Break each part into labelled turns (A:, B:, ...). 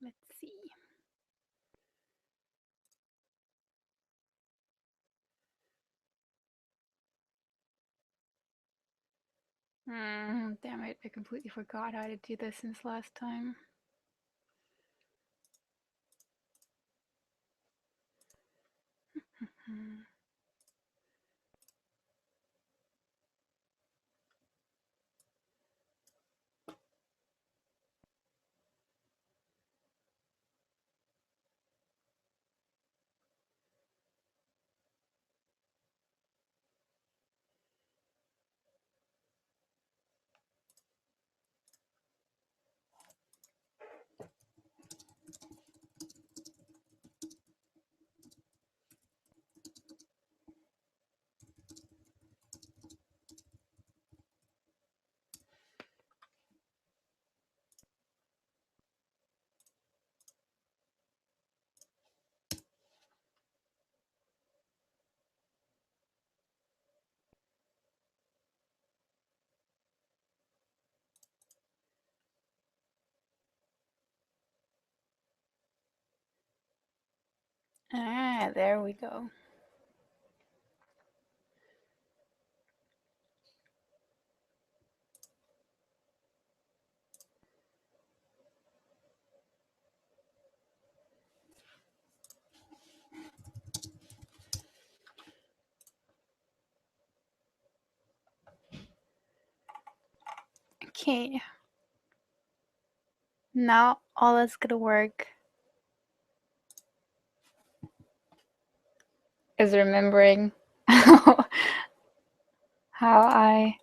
A: Let's see. Damn it, I completely forgot how to do this since last time. Ah, there we go. Okay. Now all that's gonna work is remembering how I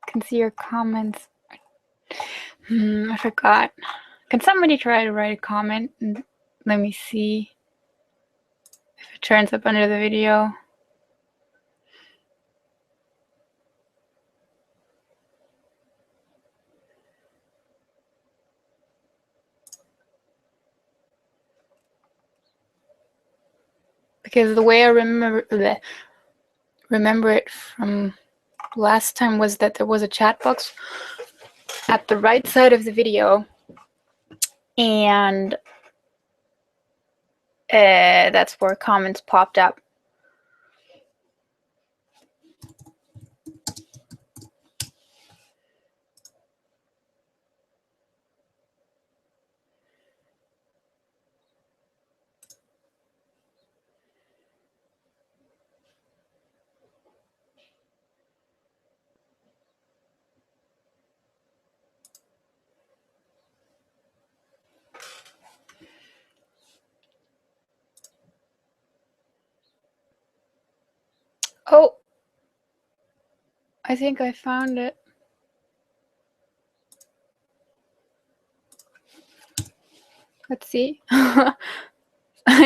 A: can see your comments. I forgot. Can somebody try to write a comment and let me see if it turns up under the video? Because the way I remember it from last time was that there was a chat box at the right side of the video, and that's where comments popped up. Oh, I think I found it. Let's see. I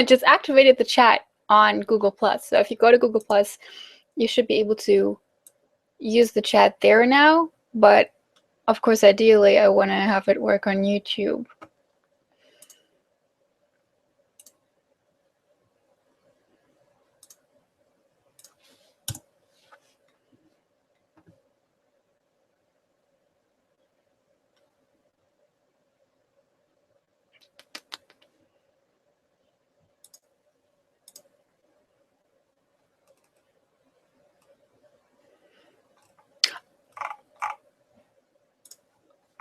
A: just activated the chat on Google+. So if you go to Google+, you should be able to use the chat there now. But of course, ideally, I want to have it work on YouTube.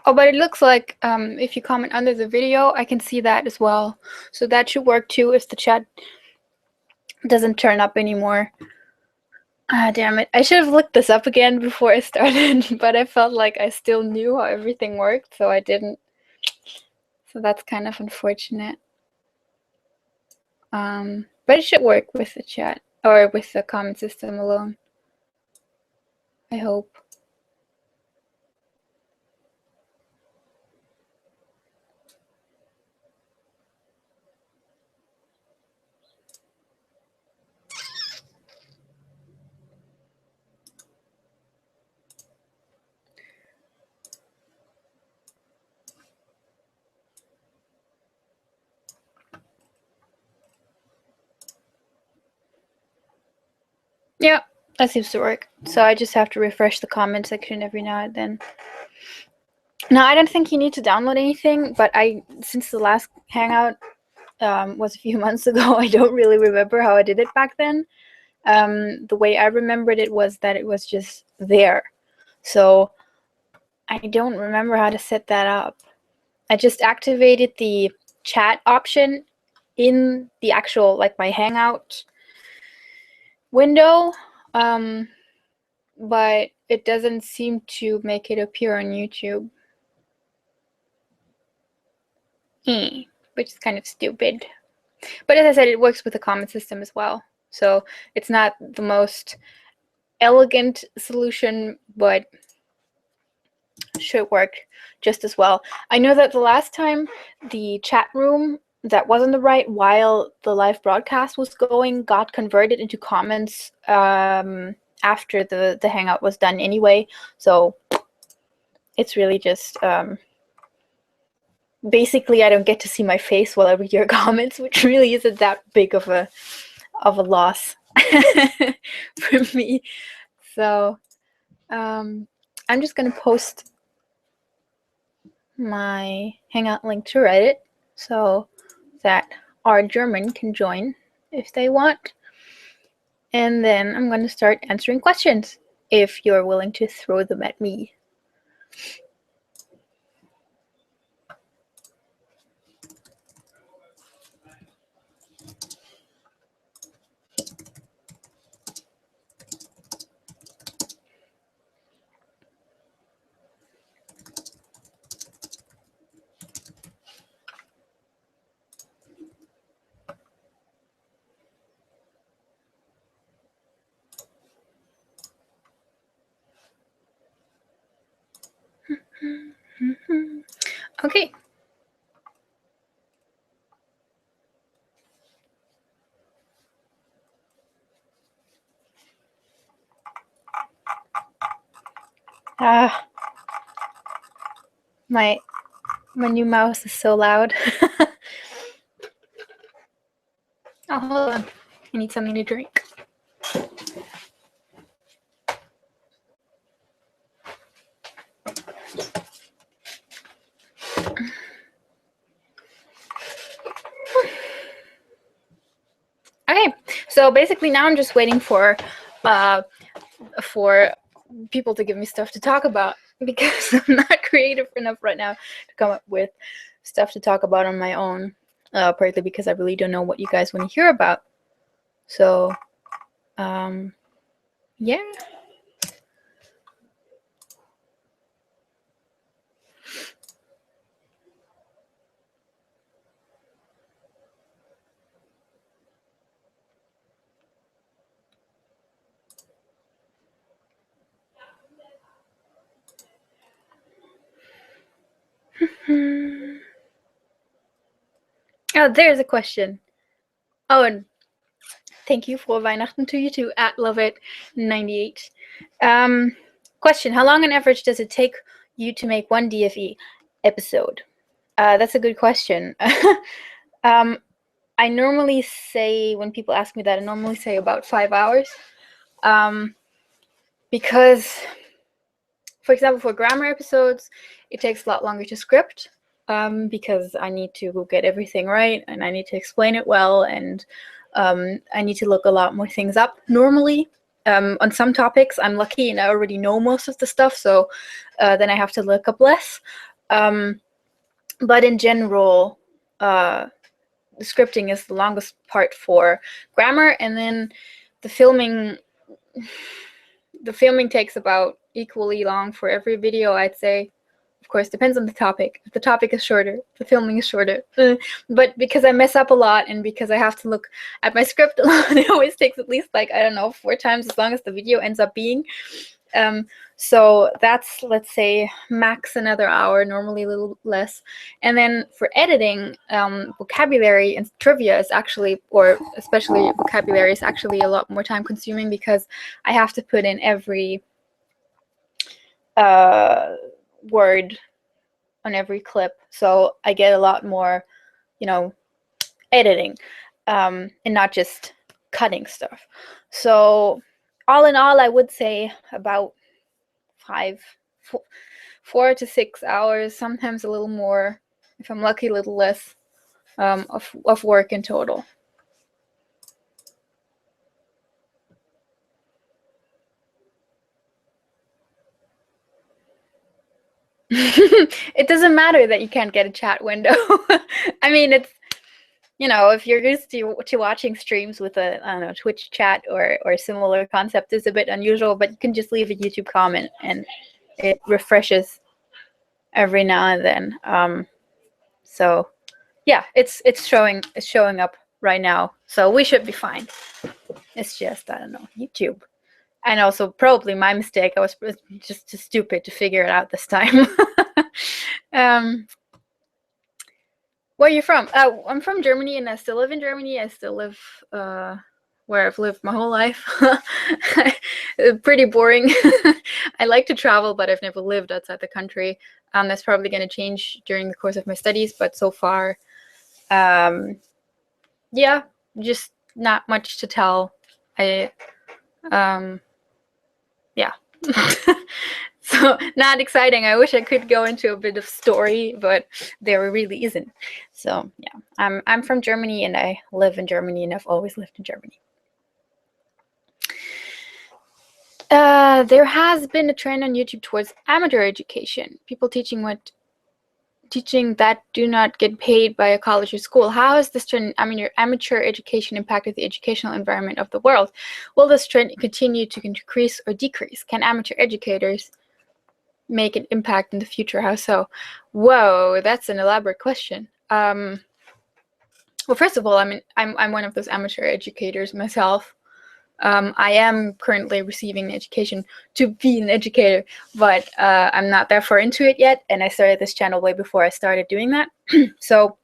A: Oh, but it looks like if you comment under the video, I can see that as well. So that should work too if the chat doesn't turn up anymore. Ah, damn it. I should have looked this up again before I started, but I felt like I still knew how everything worked, so I didn't. So that's kind of unfortunate. But it should work with the chat, or with the comment system alone. I hope. That seems to work. So I just have to refresh the comment section every now and then. Now, I don't think you need to download anything, but since the last Hangout was a few months ago, I don't really remember how I did it back then. The way I remembered it was that it was just there. So I don't remember how to set that up. I just activated the chat option in the actual, like, my Hangout window, but it doesn't seem to make it appear on YouTube. Which is kind of stupid. But as I said, it works with the comment system as well. So it's not the most elegant solution, but should work just as well. I know that the last time the chat room that was on the right while the live broadcast was going got converted into comments after the Hangout was done anyway. So it's really just basically I don't get to see my face while I read your comments, which really isn't that big of a loss for me. So I'm just gonna post my Hangout link to Reddit so that our German can join if they want. And then I'm going to start answering questions if you're willing to throw them at me. Okay. My new mouse is so loud. Oh, hold on. I need something to drink. Okay, so basically now I'm just waiting for people to give me stuff to talk about because I'm not creative enough right now to come up with stuff to talk about on my own, partly because I really don't know what you guys want to hear about. So, yeah. Oh, there's a question. Oh, and thank you for Weihnachten to you too, at LoveIt98. Question, how long on average does it take you to make one DFE episode? That's a good question. I normally say, when people ask me that, I normally say about 5 hours. Because, for example, for grammar episodes, it takes a lot longer to script. Because I need to get everything right and I need to explain it well, and I need to look a lot more things up normally. On some topics, I'm lucky and I already know most of the stuff, so then I have to look up less. But in general, the scripting is the longest part for grammar, and then the filming takes about equally long for every video, I'd say. Of course, depends on the topic. If the topic is shorter, the filming is shorter. But because I mess up a lot and because I have to look at my script a lot, it always takes at least, like, I don't know, 4 times as long as the video ends up being. So that's, let's say, max another hour, normally a little less. And then for editing, vocabulary and trivia is actually, or especially vocabulary, is actually a lot more time consuming because I have to put in every word on every clip, so I get a lot more, editing, and not just cutting stuff. So all in all, I would say about 4 to 6 hours, sometimes a little more, if I'm lucky, a little less, of work in total. It doesn't matter that you can't get a chat window. I mean, it's, you know, if you're used to watching streams with a, I don't know, Twitch chat or similar concept, is a bit unusual, but you can just leave a YouTube comment and it refreshes every now and then. So yeah, it's showing up right now, so we should be fine. It's just, I don't know, YouTube. And also probably my mistake. I was just too stupid to figure it out this time. Where are you from? I'm from Germany, and I still live in Germany. I still live where I've lived my whole life. Pretty boring. I like to travel, but I've never lived outside the country. That's probably going to change during the course of my studies, but so far, yeah, just not much to tell. Yeah. So not exciting. I wish I could go into a bit of story, but there really isn't. So yeah, I'm from Germany, and I live in Germany, and I've always lived in Germany. There has been a trend on YouTube towards amateur education, people teaching that do not get paid by a college or school. How has this trend, amateur education, impacted the educational environment of the world? Will this trend continue to increase or decrease? Can amateur educators make an impact in the future? How so? Whoa, that's an elaborate question. Well, first of all, I'm one of those amateur educators myself. I am currently receiving an education to be an educator, but I'm not that far into it yet, and I started this channel way before I started doing that. So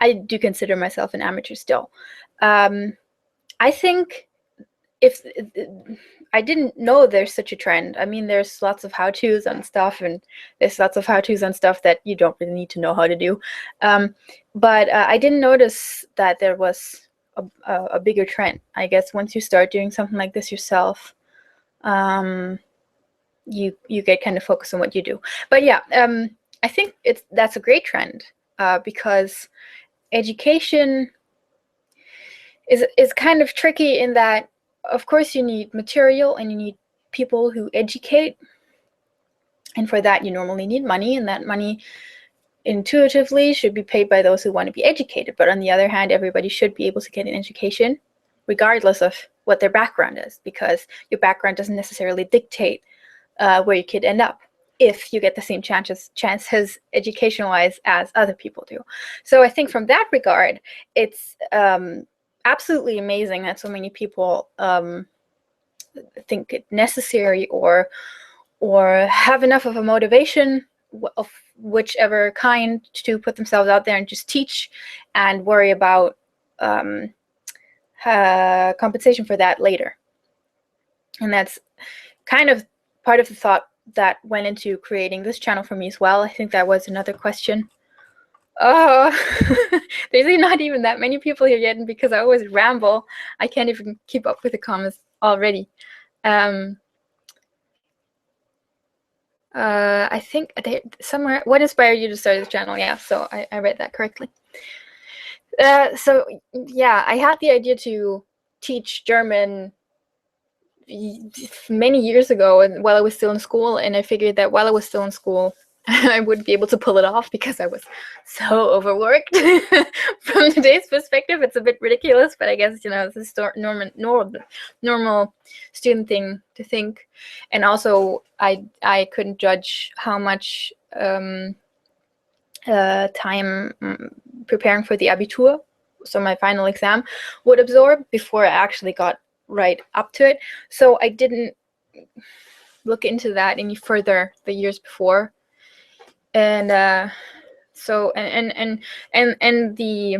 A: I do consider myself an amateur still. I think if I didn't know there's such a trend. I mean, there's lots of how-tos on stuff, and there's lots of how-tos on stuff that you don't really need to know how to do. But I didn't notice that there was a bigger trend. I guess once you start doing something like this yourself, you get kind of focused on what you do. But yeah, I think that's a great trend, because education is kind of tricky in that, of course, you need material and you need people who educate, and for that you normally need money, and that money intuitively should be paid by those who want to be educated. But on the other hand, everybody should be able to get an education regardless of what their background is, because your background doesn't necessarily dictate where you could end up if you get the same chances education-wise as other people do. So I think from that regard, it's absolutely amazing that so many people think it necessary or have enough of a motivation of whichever kind to put themselves out there and just teach and worry about compensation for that later. And that's kind of part of the thought that went into creating this channel for me as well. I think that was another question. Oh, there's not even that many people here yet, and because I always ramble, I can't even keep up with the comments already. I think somewhere, what inspired you to start this channel? Yeah, so I read that correctly. So yeah, I had the idea to teach German many years ago, and while I was still in school, and I figured that while I was still in school, I wouldn't be able to pull it off because I was so overworked. From today's perspective, it's a bit ridiculous, but I guess, you know, it's a normal student thing to think. And also, I couldn't judge how much time preparing for the Abitur, so my final exam, would absorb before I actually got right up to it. So I didn't look into that any further the years before. And so and the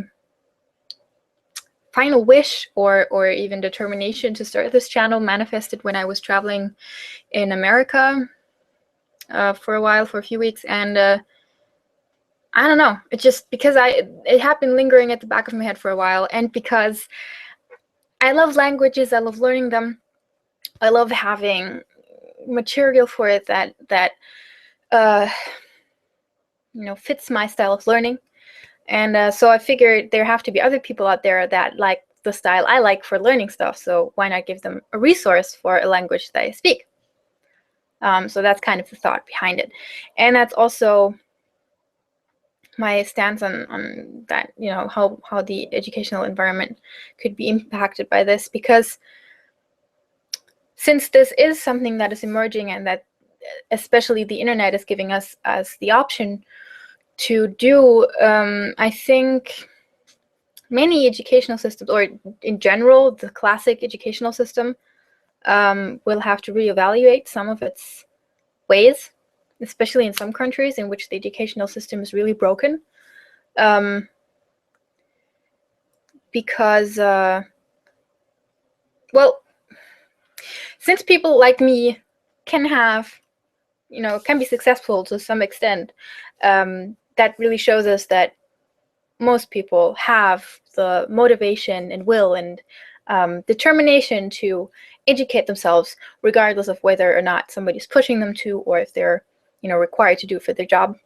A: final wish or even determination to start this channel manifested when I was traveling in America for a while, for a few weeks, and I don't know, it just, because it had been lingering at the back of my head for a while, and because I love languages, I love learning them, I love having material for it that fits my style of learning. And so I figured there have to be other people out there that like the style I like for learning stuff. So why not give them a resource for a language that I speak? So that's kind of the thought behind it. And that's also my stance on that, how the educational environment could be impacted by this. Because since this is something that is emerging, and that especially the internet is giving us as the option to do, I think many educational systems, or in general, the classic educational system, will have to reevaluate some of its ways, especially in some countries in which the educational system is really broken. Because, well, since people like me can be successful to some extent, that really shows us that most people have the motivation and will and determination to educate themselves, regardless of whether or not somebody's pushing them to, or if they're required to do it for their job.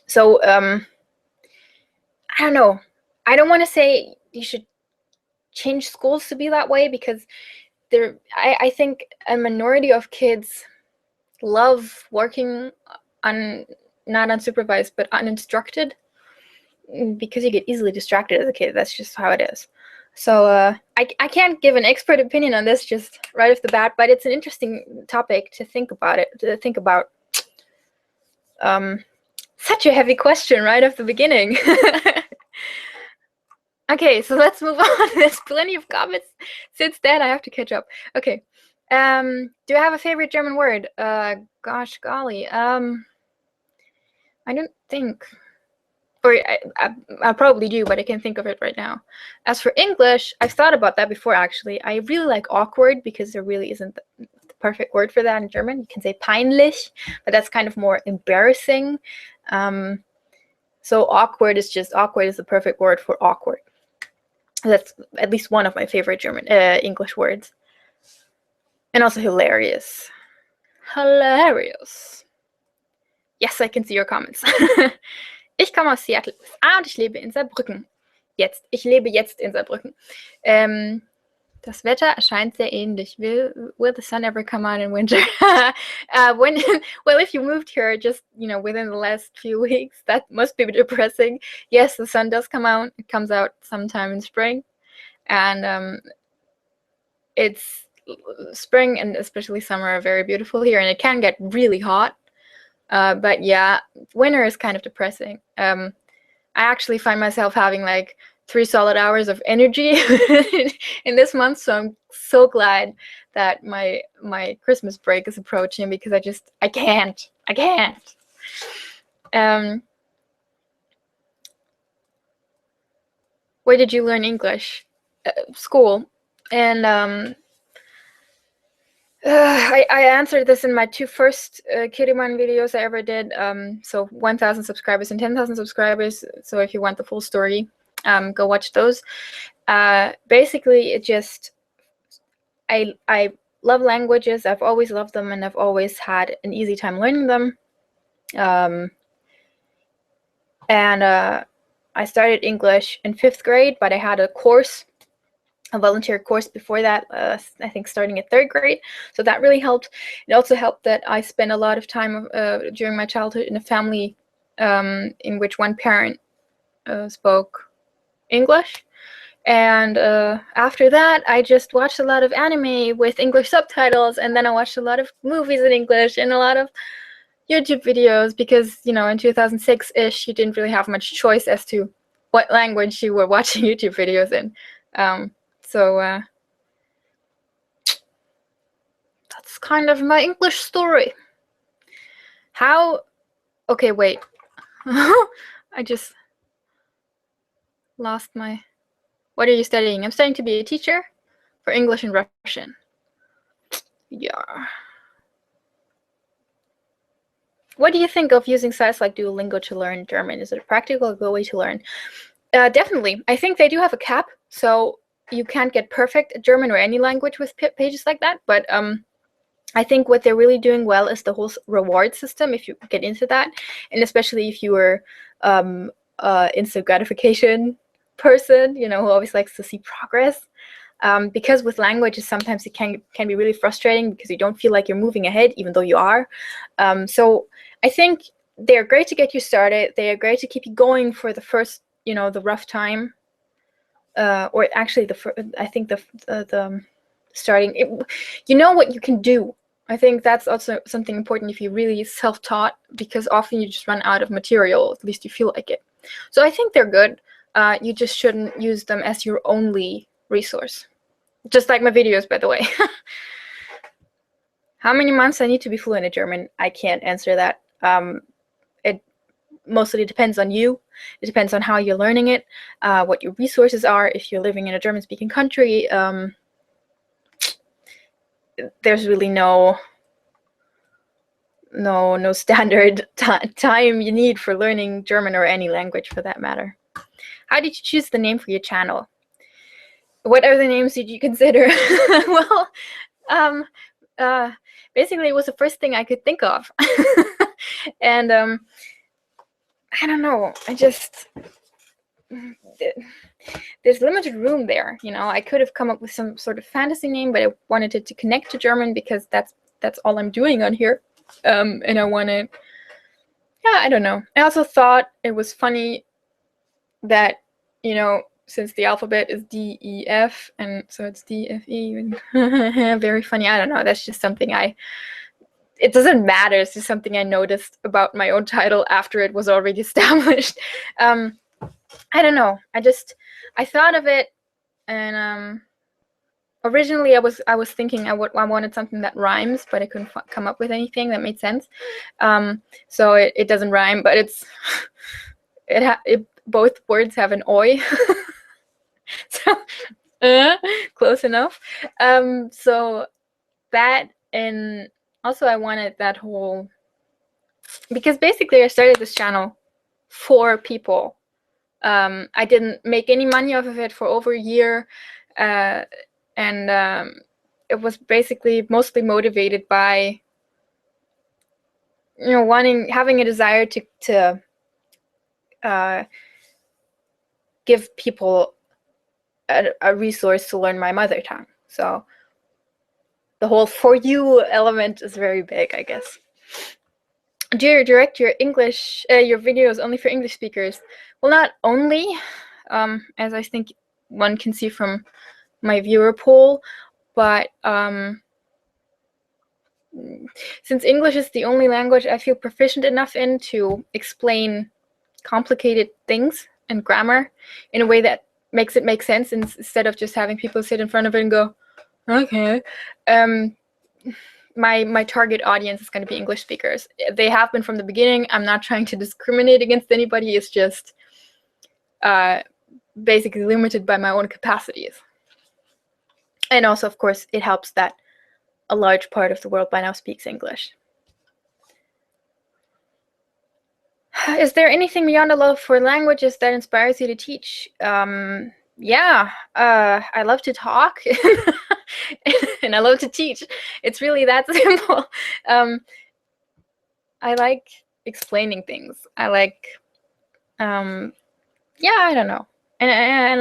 A: So I don't know. I don't want to say you should change schools to be that way, because I think a minority of kids love working not unsupervised but uninstructed, because you get easily distracted as a kid. That's just how it is. So I can't give an expert opinion on this just right off the bat, but it's an interesting topic to think about. Such a heavy question right off the beginning. Okay, so let's move on. There's plenty of comments since then. I have to catch up. Okay. Do I have a favorite German word? Gosh golly. I don't think. Or I probably do, but I can't think of it right now. As for English, I've thought about that before, actually. I really like awkward, because there really isn't the perfect word for that in German. You can say peinlich, but that's kind of more embarrassing. So awkward is the perfect word for awkward. That's at least one of my favorite English words. And also hilarious. Hilarious. Yes, I can see your comments. Ich komme aus Seattle, USA, und ich lebe in Saarbrücken. Ich lebe jetzt in Saarbrücken. Das Wetter erscheint sehr ähnlich. Will the sun ever come out in winter? Well, if you moved here just within the last few weeks, that must be depressing. Yes, the sun does come out. It comes out sometime in spring, and it's spring and especially summer are very beautiful here, and it can get really hot. But yeah, winter is kind of depressing. I actually find myself having like 3 solid hours of energy in this month, so I'm so glad that my Christmas break is approaching, because I can't. Where did you learn English? School. And I answered this in my 2 first Kiriman videos I ever did. So 1,000 subscribers and 10,000 subscribers. So if you want the full story, go watch those. Basically, I love languages. I've always loved them, and I've always had an easy time learning them. And I started English in 5th grade, but I had a volunteer course before that, I think starting at 3rd grade. So that really helped. It also helped that I spent a lot of time during my childhood in a family in which one parent spoke English. And after that, I just watched a lot of anime with English subtitles, and then I watched a lot of movies in English and a lot of YouTube videos, because, in 2006-ish, you didn't really have much choice as to what language you were watching YouTube videos in. So that's kind of my English story. Okay, wait. I just lost my... What are you studying? I'm studying to be a teacher for English and Russian. Yeah. What do you think of using sites like Duolingo to learn German? Is it a practical, good way to learn? Definitely. I think they do have a cap, so you can't get perfect at German or any language with pages like that, but I think what they're really doing well is the whole reward system, if you get into that, and especially if you are instant gratification person, you know, who always likes to see progress. Because with languages, sometimes it can be really frustrating because you don't feel like you're moving ahead, even though you are. So I think they're great to get you started. They are great to keep you going for the first, you know, the rough time. Or actually, I think the starting, you know what you can do. I think that's also something important if you're really self-taught, because often you just run out of material, at least you feel like it. So I think they're good. You just shouldn't use them as your only resource. Just like my videos, by the way. How many months I need to be fluent in German? I can't answer that. It mostly depends on you. It depends on how you're learning it, what your resources are. If you're living in a German-speaking country, there's really no standard time you need for learning German or any language for that matter. How did you choose the name for your channel? What other names did you consider? Well, basically it was the first thing I could think of. And I don't know, there's limited room there, you know. I could have come up with some sort of fantasy name, but I wanted it to connect to German because that's all I'm doing on here. And I wanted, yeah, I don't know. I also thought it was funny that, you know, since the alphabet is D, E, F, and so it's D, F, E. Very funny. I don't know. That's just something it doesn't matter. It's just something I noticed about my own title after it was already established. I don't know. I thought of it, and originally I was thinking I wanted something that rhymes, but I couldn't come up with anything that made sense. So it doesn't rhyme, but both words have an oi. So close enough. So that, and also I wanted that whole, because basically I started this channel for people. I didn't make any money off of it for over a year, and it was basically mostly motivated by, you know, having a desire to give people a resource to learn my mother tongue. So the whole for you element is very big, I guess. Do you direct your videos only for English speakers? Well, not only, as I think one can see from my viewer pool, but since English is the only language I feel proficient enough in to explain complicated things and grammar in a way that makes it make sense, instead of just having people sit in front of it and go, okay. My target audience is going to be English speakers. They have been from the beginning. I'm not trying to discriminate against anybody. It's just basically limited by my own capacities. And also, of course, it helps that a large part of the world by now speaks English. Is there anything beyond a love for languages that inspires you to teach? Yeah, I love to talk and I love to teach. It's really that simple. I like explaining things. I like, yeah, I don't know. And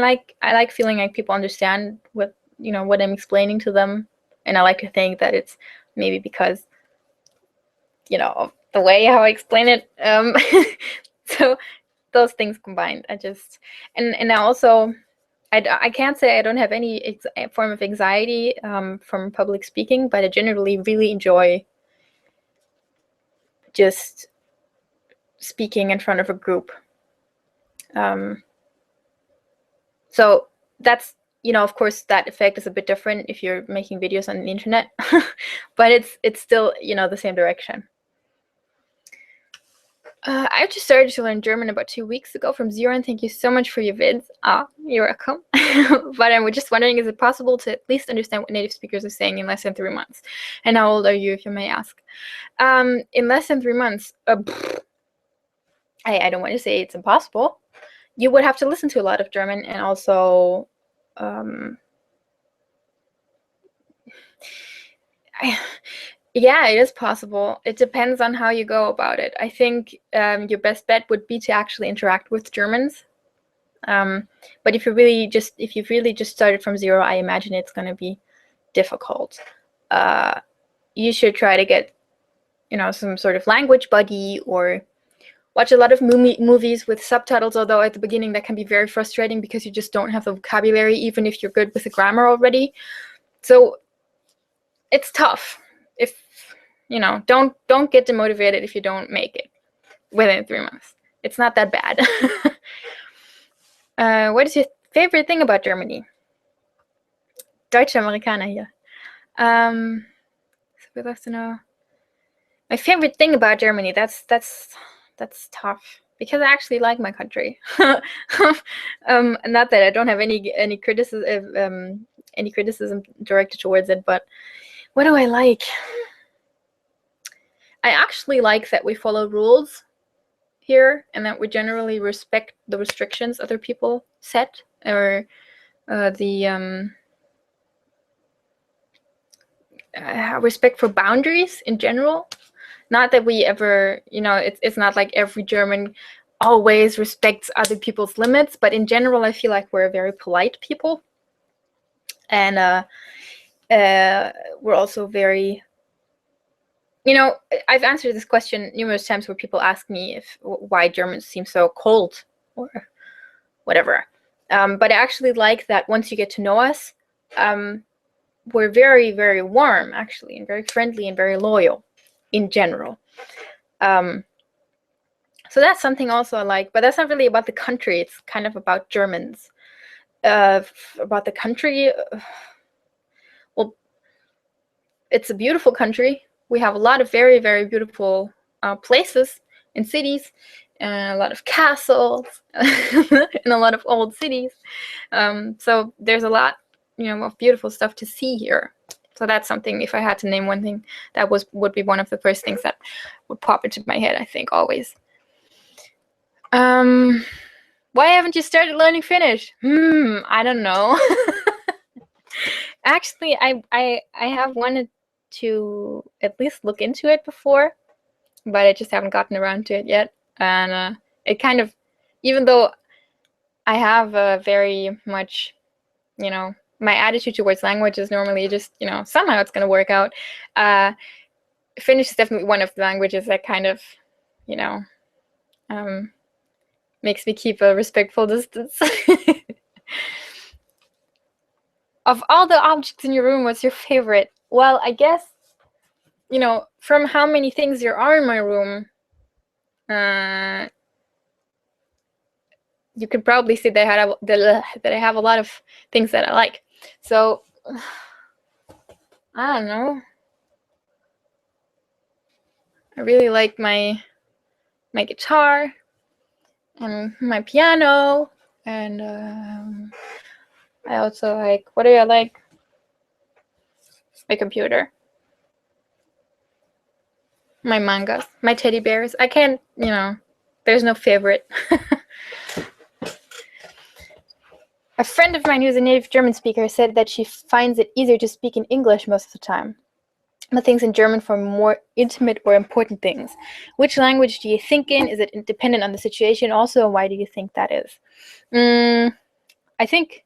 A: I like feeling like people understand what I'm explaining to them. And I like to think that it's maybe because, of the way how I explain it. So those things combined, and I also, I can't say I don't have any form of anxiety from public speaking, but I generally really enjoy just speaking in front of a group. So that's, of course, that effect is a bit different if you're making videos on the internet, but it's still, the same direction. I just started to learn German about 2 weeks ago from zero, and thank you so much for your vids. You're welcome. But I'm just wondering, is it possible to at least understand what native speakers are saying in less than 3 months? And how old are you, if you may ask? In less than 3 months, I don't want to say it's impossible. You would have to listen to a lot of German, and also Yeah, it is possible. It depends on how you go about it. I think your best bet would be to actually interact with Germans. But if you've really just started from zero, I imagine it's going to be difficult. You should try to get, some sort of language buddy, or watch a lot of movies with subtitles, although at the beginning that can be very frustrating because you just don't have the vocabulary, even if you're good with the grammar already. So it's tough. If don't get demotivated if you don't make it within 3 months. It's not that bad. What is your favorite thing about Germany? Deutsche Amerikaner here. So we'd love to know. My favorite thing about Germany. That's tough because I actually like my country. Not that I don't have any criticism directed towards it, but what do I like? I actually like that we follow rules here and that we generally respect the restrictions other people set, or respect for boundaries in general. Not that we ever, it's not like every German always respects other people's limits, but in general, I feel like we're a very polite people. And we're also very, I've answered this question numerous times where people ask me why Germans seem so cold or whatever. But I actually like that once you get to know us, we're very, very warm, actually, and very friendly and very loyal in general. So that's something also I like, but that's not really about the country. It's kind of about Germans. About the country, well, it's a beautiful country. We have a lot of very, very beautiful places and cities, and a lot of castles, and a lot of old cities. So there's a lot, of beautiful stuff to see here. So that's something, if I had to name one thing, that would be one of the first things that would pop into my head, I think, always. Why haven't you started learning Finnish? I don't know. Actually, I have wanted to at least look into it before, but I just haven't gotten around to it yet. And it kind of, even though I have a very much, my attitude towards language is normally just, somehow it's going to work out. Finnish is definitely one of the languages that kind of, makes me keep a respectful distance. Of all the objects in your room, what's your favorite? Well, I guess, from how many things there are in my room, you could probably see that I have a lot of things that I like. So, I don't know. I really like my guitar and my piano, and I also like, what do I like? My computer, my mangas, my teddy bears. I can't, there's no favorite. A friend of mine who's a native German speaker said that she finds it easier to speak in English most of the time, but thinks in German for more intimate or important things. Which language do you think in? Is it dependent on the situation also, and why do you think that is? I think,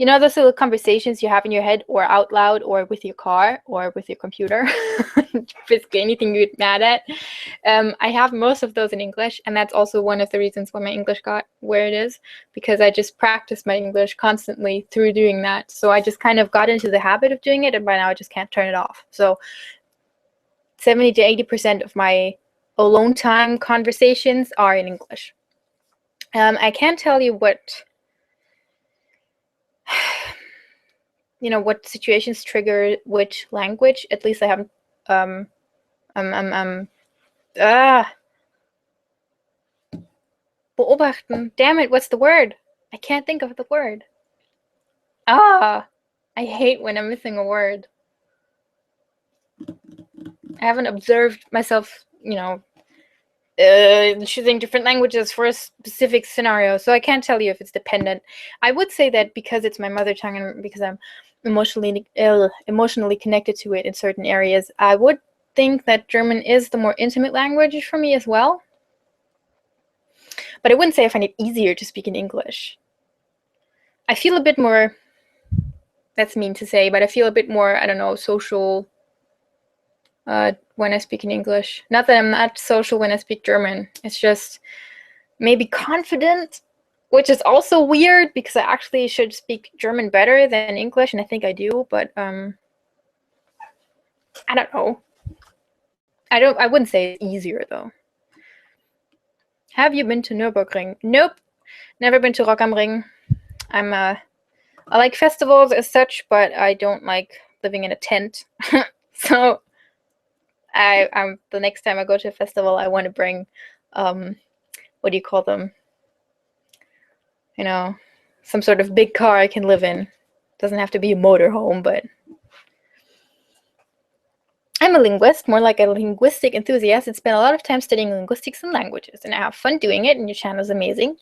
A: those little conversations you have in your head or out loud or with your car or with your computer, basically anything you get mad at. I have most of those in English, and that's also one of the reasons why my English got where it is, because I just practiced my English constantly through doing that. So I just kind of got into the habit of doing it, and by now I just can't turn it off. So 70 to 80% of my alone time conversations are in English. I can't tell you what what situations trigger which language. At least I haven't. Beobachten. Damn it! What's the word? I can't think of the word. I hate when I'm missing a word. I haven't observed myself, choosing different languages for a specific scenario. So I can't tell you if it's dependent. I would say that because it's my mother tongue and because I'm emotionally connected to it in certain areas, I would think that German is the more intimate language for me as well. But I wouldn't say I find it easier to speak in English. I feel a bit more, that's mean to say, but I feel a bit more, I don't know, social when I speak in English. Not that I'm not social when I speak German. It's just maybe confident, which is also weird because I actually should speak German better than English, and I think I do, but I don't know. I wouldn't say it's easier though. Have you been to Nürburgring? Nope. Never been to Rock am Ring. I like festivals as such, but I don't like living in a tent. So the next time I go to a festival, I want to bring what do you call them? You know, some sort of big car I can live in. Doesn't have to be a motorhome, but I'm a linguist, more like a linguistic enthusiast, and spend a lot of time studying linguistics and languages, and I have fun doing it, and your channel is amazing.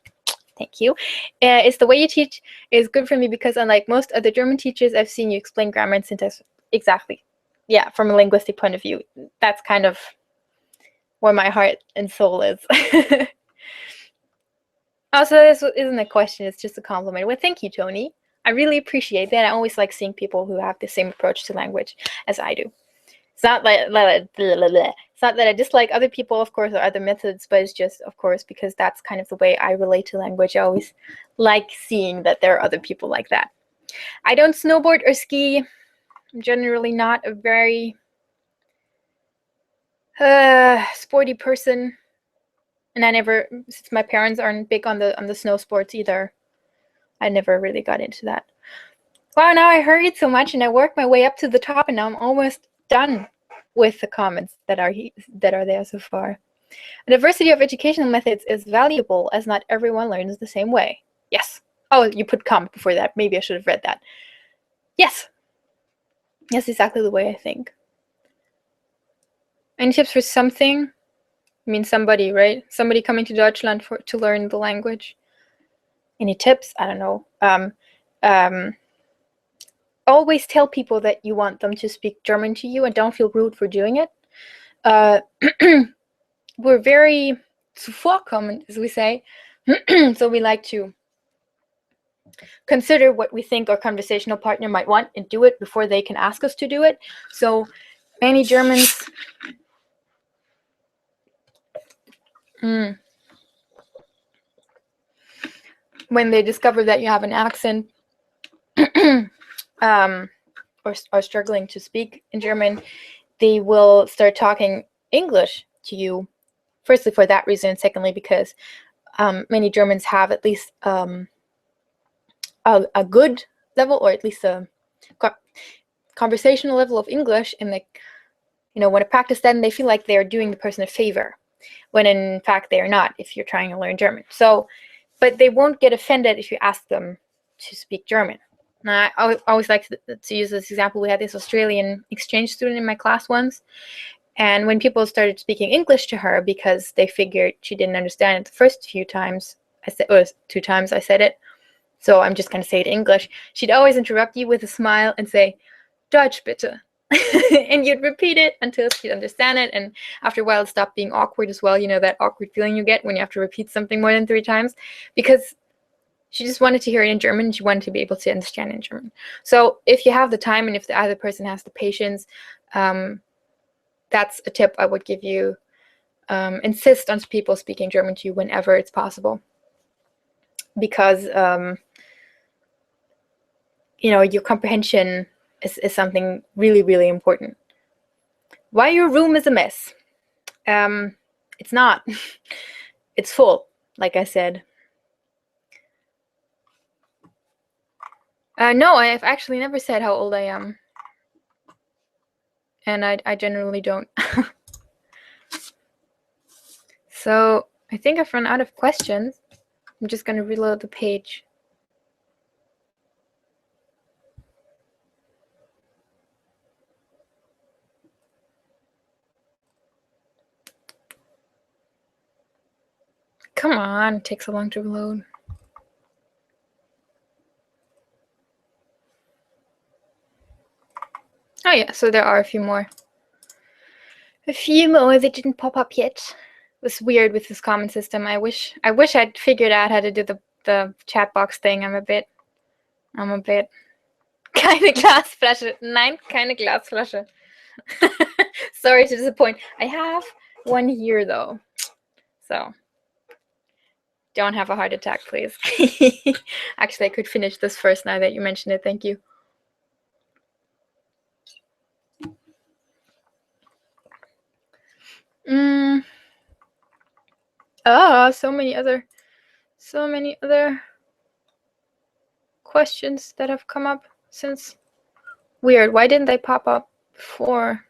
A: Thank you. It's the way you teach is good for me because unlike most other German teachers, I've seen you explain grammar and syntax exactly. Yeah, from a linguistic point of view. That's kind of where my heart and soul is. Also, this isn't a question, it's just a compliment. Well, thank you, Tony. I really appreciate that. I always like seeing people who have the same approach to language as I do. It's not it's not that I dislike other people, of course, or other methods, but it's just, of course, because that's kind of the way I relate to language. I always like seeing that there are other people like that. I don't snowboard or ski. I'm generally not a very sporty person, and I never, since my parents aren't big on the snow sports either, I never really got into that. Wow, now I hurried so much and I worked my way up to the top, and now I'm almost done with the comments that are there so far. A diversity of educational methods is valuable as not everyone learns the same way. Yes. Oh, you put comment before that. Maybe I should have read that. Yes. That's exactly the way I think. Any tips for something? I mean somebody, right? Somebody coming to Deutschland to learn the language. Any tips? I don't know. Always tell people that you want them to speak German to you and don't feel rude for doing it. We're very zuvorkommend, as we say. So we like to consider what we think our conversational partner might want and do it before they can ask us to do it. So many Germans when they discover that you have an accent or are struggling to speak in German, they will start talking English to you. Firstly, for that reason, and secondly, because many Germans have at least a good level, or at least a conversational level of English, and like, you know, when they practice that, and they feel like they are doing the person a favor, when in fact they are not. If you're trying to learn German, so, but they won't get offended if you ask them to speak German. Now, I always like to use this example. We had this Australian exchange student in my class once, and when people started speaking English to her because they figured she didn't understand it the first few times, I said, or 2 times I said it, so I'm just going to say it in English, she'd always interrupt you with a smile and say, Deutsch bitte. And you'd repeat it until she'd understand it, and after a while it stopped being awkward as well. You know, that awkward feeling you get when you have to repeat something more than 3 times, because she just wanted to hear it in German, and she wanted to be able to understand it in German. So if you have the time and if the other person has the patience, that's a tip I would give you. Insist on people speaking German to you whenever it's possible, because you know, your comprehension is something really, really important. Why your room is a mess? It's not. It's full, like I said. No, I've actually never said how old I am, and I generally don't. So I think I've run out of questions. I'm just going to reload the page. Come on, it takes so long to load. Oh yeah, so there are a few more. A few more that didn't pop up yet. It was weird with this comment system. I wish I'd figured out how to do the chat box thing. I'm a bit keine Glasflasche. Nein, keine Glasflasche. Sorry to disappoint. I have one here though. So don't have a heart attack, please. Actually, I could finish this first now that you mentioned it. Thank you. Oh, so many other questions that have come up since. Weird. Why didn't they pop up before?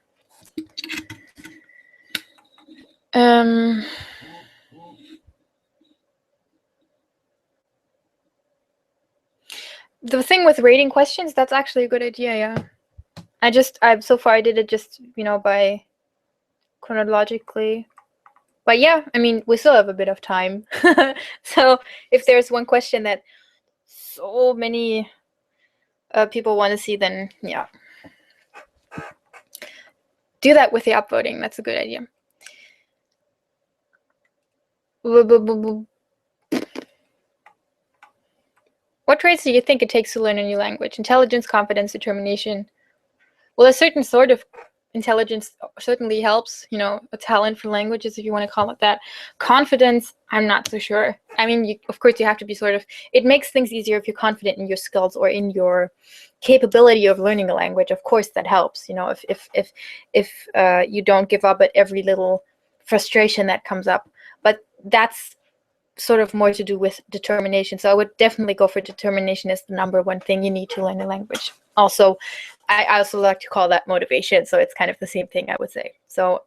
A: The thing with rating questions, that's actually a good idea, yeah. So far I did it just, by chronologically. But yeah, I mean, we still have a bit of time. So if there's one question that so many people want to see, then yeah. Do that with the upvoting. That's a good idea. What traits do you think it takes to learn a new language? Intelligence, confidence, determination. Well, a certain sort of intelligence certainly helps, a talent for languages, if you want to call it that. Confidence, I'm not so sure. I mean, of course, you have to be it makes things easier if you're confident in your skills or in your capability of learning a language. Of course, that helps, if you don't give up at every little frustration that comes up. But that's sort of more to do with determination. So I would definitely go for determination as the number one thing you need to learn a language. Also, I also like to call that motivation. So it's kind of the same thing, I would say. So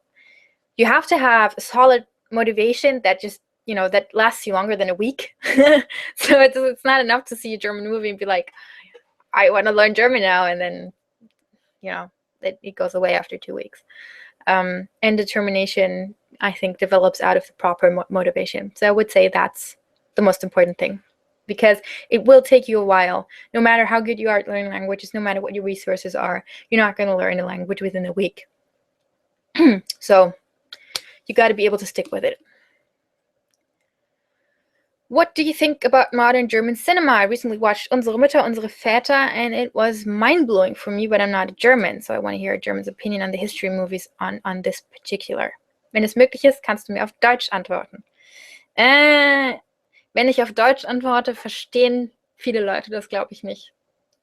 A: you have to have a solid motivation that just, that lasts you longer than a week. So it's not enough to see a German movie and be like, I want to learn German now. And then, it goes away after 2 weeks. And determination, I think, develops out of the proper motivation. So I would say that's the most important thing, because it will take you a while. No matter how good you are at learning languages, no matter what your resources are, you're not going to learn a language within a week. So you got to be able to stick with it. What do you think about modern German cinema? I recently watched Unsere Mütter, Unsere Väter, and it was mind-blowing for me, but I'm not a German, so I want to hear a German's opinion on the history movies on this particular. Wenn es möglich ist, kannst du mir auf Deutsch antworten. Wenn ich auf Deutsch antworte, verstehen viele Leute das, glaube ich, nicht.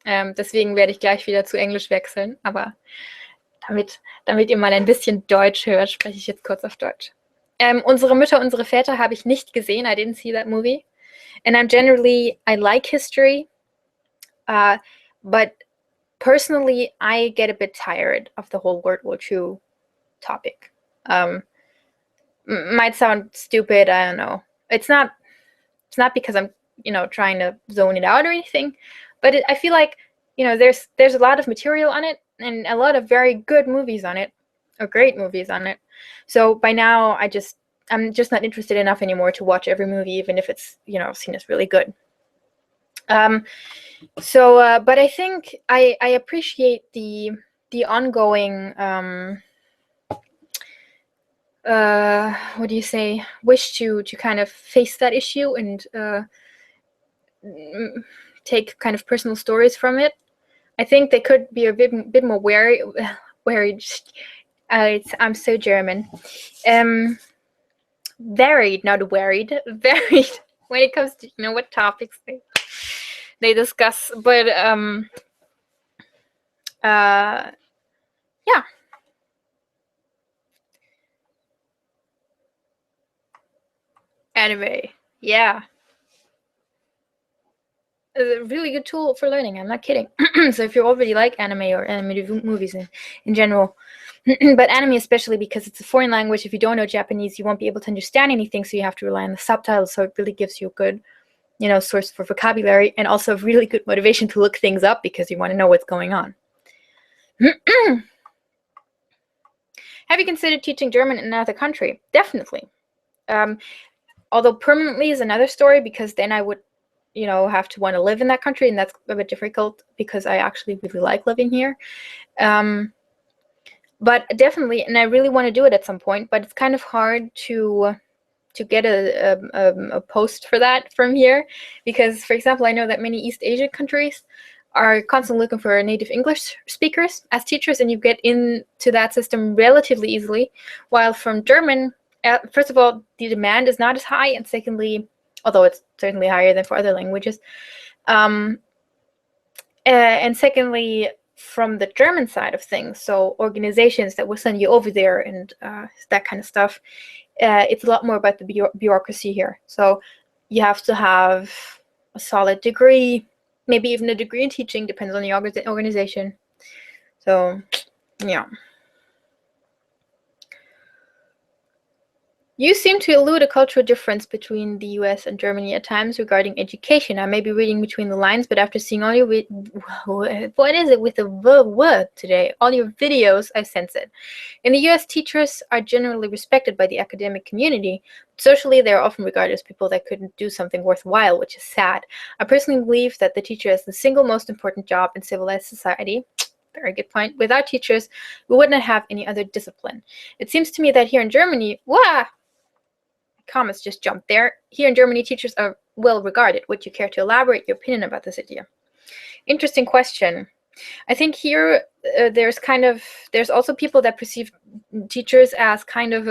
A: Deswegen werde ich gleich wieder zu Englisch wechseln, aber damit ihr mal ein bisschen Deutsch hört, spreche ich jetzt kurz auf Deutsch. Unsere Mütter, unsere Väter habe ich nicht gesehen. I didn't see that movie. And I like history. But personally, I get a bit tired of the whole World War II topic. Might sound stupid, I don't know. It's not because I'm, trying to zone it out or anything, but I feel like, there's a lot of material on it and a lot of very good movies on it, or great movies on it. So by now, I'm just not interested enough anymore to watch every movie, even if it's, seen as really good. But I think I appreciate the ongoing, what do you say, wish to kind of face that issue and take kind of personal stories from it. I think they could be a bit more wary. I'm so German. Varied, not worried. Varied when it comes to what topics they discuss. But yeah. Anime, yeah. A really good tool for learning. I'm not kidding. So if you already like anime or animated movies in general, but anime especially because it's a foreign language, if you don't know Japanese, you won't be able to understand anything, so you have to rely on the subtitles. So it really gives you a good, source for vocabulary, and also really good motivation to look things up because you want to know what's going on. Have you considered teaching German in another country? Definitely. Although permanently is another story, because then I would, you know, have to want to live in that country, and that's a bit difficult because I actually really like living here. But definitely, and I really want to do it at some point, but it's kind of hard to get a post for that from here, because, for example, I know that many East Asian countries are constantly looking for native English speakers as teachers, and you get into that system relatively easily, while from German, first of all, the demand is not as high, and secondly, although it's certainly higher than for other languages, and secondly, from the German side of things, so organizations that will send you over there and that kind of stuff, it's a lot more about the bureaucracy here. So you have to have a solid degree, maybe even a degree in teaching, depends on the organization. So, yeah. You seem to allude a cultural difference between the US and Germany at times regarding education. I may be reading between the lines, but after seeing all your what is it with the word today? All your videos, I sense it. In the US, teachers are generally respected by the academic community. Socially, they are often regarded as people that couldn't do something worthwhile, which is sad. I personally believe that the teacher is the single most important job in civilized society. Very good point. Without teachers, we would not have any other discipline. It seems to me that here in Germany, commas just jumped there. Here in Germany, teachers are well regarded. Would you care to elaborate your opinion about this idea? Interesting question. I think here there's also people that perceive teachers as kind of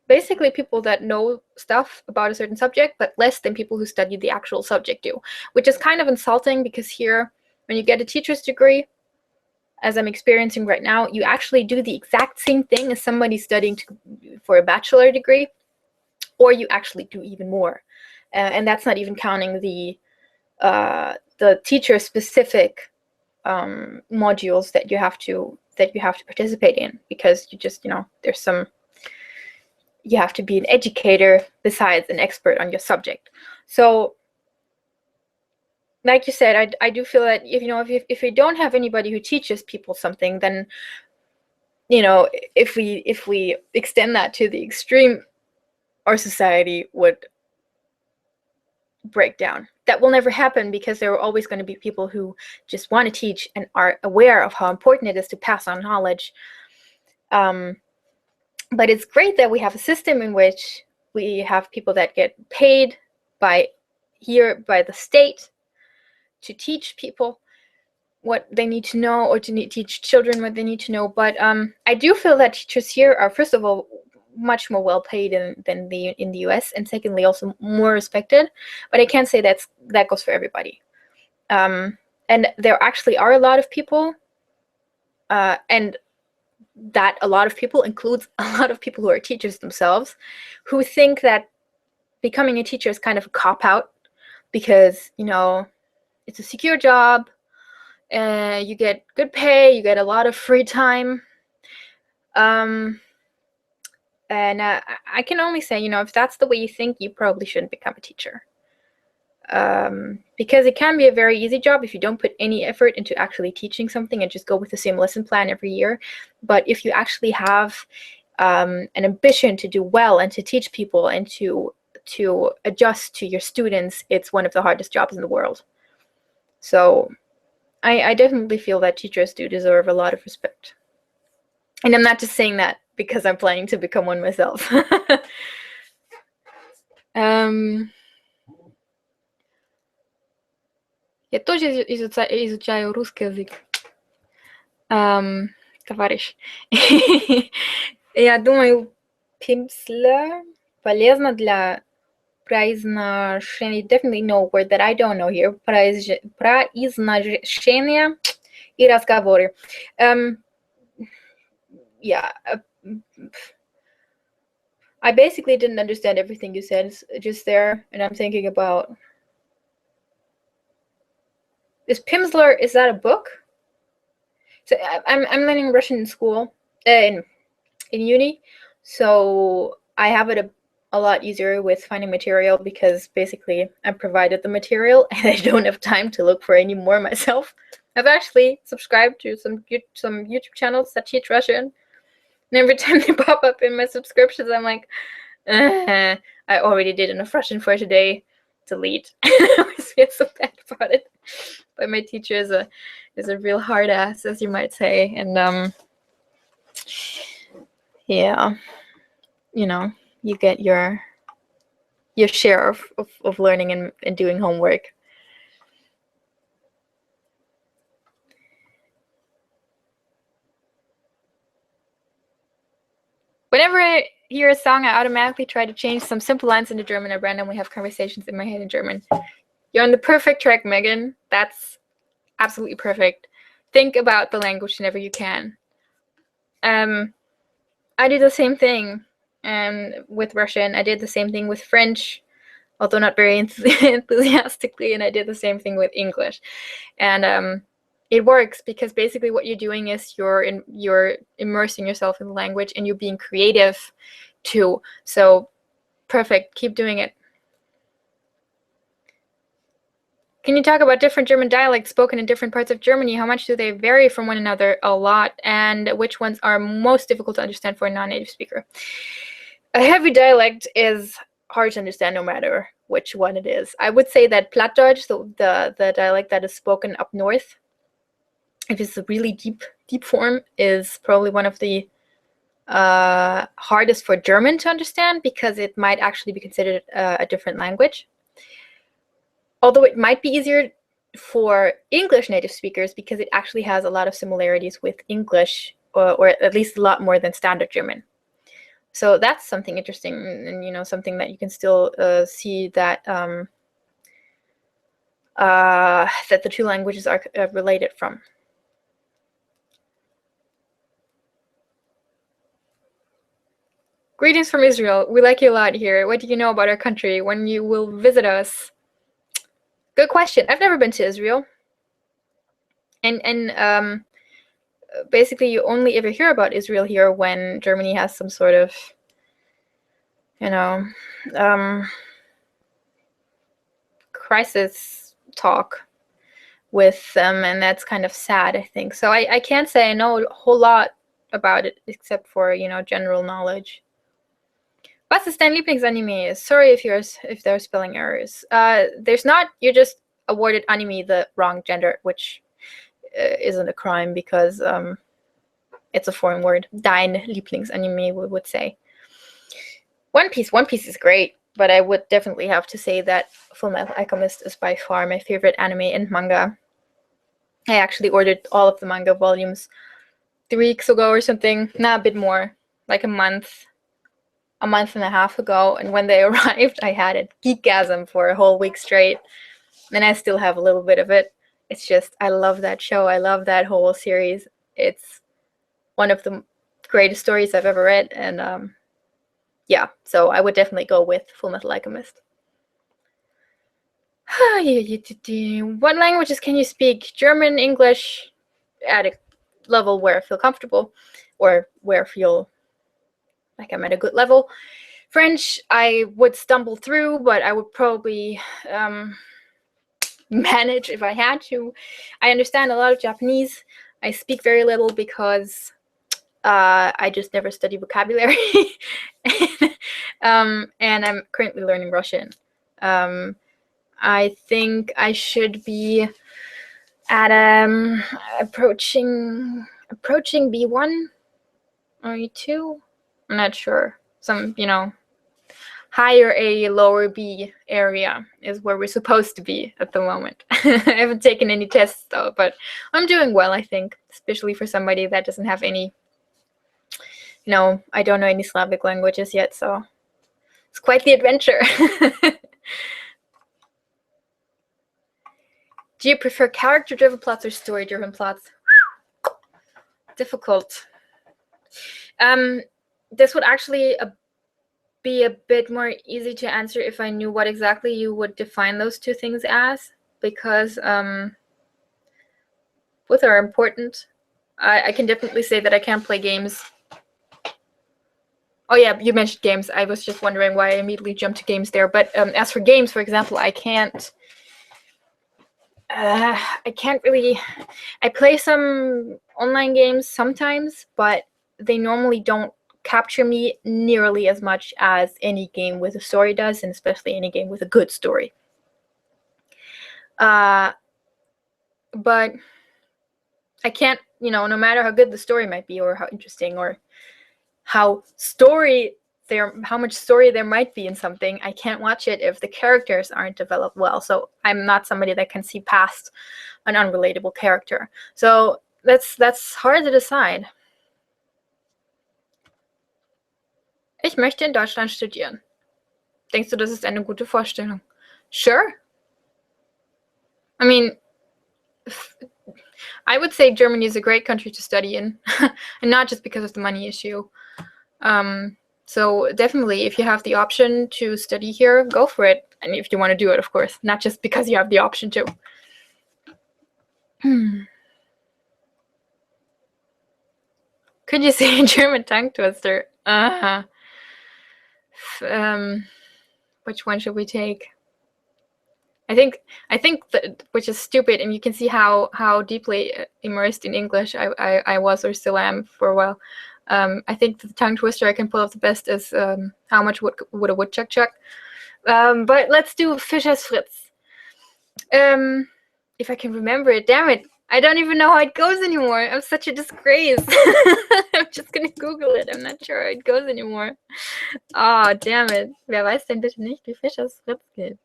A: basically people that know stuff about a certain subject, but less than people who study the actual subject do, which is kind of insulting, because here, when you get a teacher's degree, as I'm experiencing right now, you actually do the exact same thing as somebody studying for a bachelor degree, or you actually do even more. And that's not even counting the teacher-specific modules that you have to participate in, because you just, you have to be an educator besides an expert on your subject. So, like you said, I do feel that if we don't have anybody who teaches people something, then if we extend that to the extreme, our society would break down. That will never happen, because there are always going to be people who just want to teach and are aware of how important it is to pass on knowledge. But it's great that we have a system in which we have people that get paid by the state to teach people what they need to know, or to teach children what they need to know. But I do feel that teachers here are, first of all, much more well paid than in the US, and secondly, also more respected. But I can't say that goes for everybody. And there actually are a lot of people, and that a lot of people includes a lot of people who are teachers themselves, who think that becoming a teacher is kind of a cop-out, because it's a secure job, you get good pay, you get a lot of free time, and I can only say, if that's the way you think, you probably shouldn't become a teacher, because it can be a very easy job if you don't put any effort into actually teaching something and just go with the same lesson plan every year. But if you actually have an ambition to do well and to teach people and to adjust to your students, it's one of the hardest jobs in the world. So I definitely feel that teachers do deserve a lot of respect. And I'm not just saying that because I'm planning to become one myself. Я тоже изучаю русский язык, товарищ. Я думаю, пимсле полезно для произношения. Definitely no word that I don't know here. Произношения и разговоры. Yeah. I basically didn't understand everything you said just there, and I'm thinking about, is Pimsleur, is that a book? So I'm learning Russian in school, in uni, so I have it a lot easier with finding material, because basically I'm provided the material and I don't have time to look for any more myself. I've actually subscribed to some YouTube channels that teach Russian, And every time they pop up in my subscriptions, I'm like, I already did enough Russian for today. Delete. I always feel so bad about it. But my teacher is a real hard ass, as you might say. And yeah, you know, you get your share of learning and doing homework. Whenever I hear a song, I automatically try to change some simple lines into German. I randomly have conversations in my head in German. You're on the perfect track, Megan. That's absolutely perfect. Think about the language whenever you can. I do the same thing with Russian. I did the same thing with French, although not very enthusiastically, and I did the same thing with English. And it works because basically what you're doing is you're immersing yourself in the language and you're being creative too. So perfect. Keep doing it. Can you talk about different German dialects spoken in different parts of Germany? How much do they vary from one another? A lot. And which ones are most difficult to understand for a non-native speaker? A heavy dialect is hard to understand no matter which one it is. I would say that Plattdeutsch, the dialect that is spoken up north, if it's a really deep form, is probably one of the hardest for German to understand because it might actually be considered a different language. Although it might be easier for English native speakers because it actually has a lot of similarities with English, or at least a lot more than Standard German. So that's something interesting, and something that you can still see that that the two languages are related from. Greetings from Israel. We like you a lot here. What do you know about our country? When you will visit us? Good question. I've never been to Israel. And basically you only ever hear about Israel here when Germany has some sort of, crisis talk with them, and that's kind of sad, I think. So I can't say I know a whole lot about it except for, general knowledge. Was ist dein Lieblingsanime? Sorry if there are spelling errors. There's not. You're just awarded anime the wrong gender, which isn't a crime because it's a foreign word. Dein Lieblingsanime, we would say. One Piece is great, but I would definitely have to say that Fullmetal Alchemist is by far my favorite anime and manga. I actually ordered all of the manga volumes 3 weeks ago or something. Nah, a bit more, like a month and a half ago. And when they arrived, I had a geekgasm for a whole week straight. And I still have a little bit of it. It's just, I love that show. I love that whole series. It's one of the greatest stories I've ever read. And yeah, so I would definitely go with Fullmetal Alchemist. What languages can you speak? German, English, at a level where I feel comfortable, or where I feel like I'm at a good level. French, I would stumble through, but I would probably manage if I had to. I understand a lot of Japanese. I speak very little because I just never study vocabulary. And I'm currently learning Russian. I think I should be at approaching B1 or E2. I'm not sure. Some, higher A, lower B area is where we're supposed to be at the moment. I haven't taken any tests though, but I'm doing well, I think, especially for somebody that doesn't have any, I don't know any Slavic languages yet, so it's quite the adventure. Do you prefer character-driven plots or story-driven plots? Difficult. This would actually be a bit more easy to answer if I knew what exactly you would define those two things as, because both are important. I can definitely say that I can't play games. Oh yeah, you mentioned games. I was just wondering why I immediately jumped to games there. But as for games, for example, I can't really. I play some online games sometimes, but they normally don't capture me nearly as much as any game with a story does, and especially any game with a good story. But I can't, no matter how good the story might be, or how interesting, or how much story there might be in something, I can't watch it if the characters aren't developed well. So I'm not somebody that can see past an unrelatable character. So that's hard to decide. Ich möchte in Deutschland studieren. Denkst du, das ist eine gute Vorstellung? Sure. I mean, I would say Germany is a great country to study in, and not just because of the money issue. So definitely, if you have the option to study here, go for it. And if you want to do it, of course, not just because you have the option to. Could you say a German tongue twister? Which one should we take? I think that, which is stupid, and you can see how deeply immersed in English I was, or still am, for a while. I think the tongue twister I can pull off the best is how much would a woodchuck chuck? But let's do Fischer's Fritz. If I can remember it, damn it. I don't even know how it goes anymore. I'm such a disgrace. I'm just gonna Google it. I'm not sure how it goes anymore. Oh, damn it. Wer weiß denn bitte nicht, wie Fischers Fritz geht?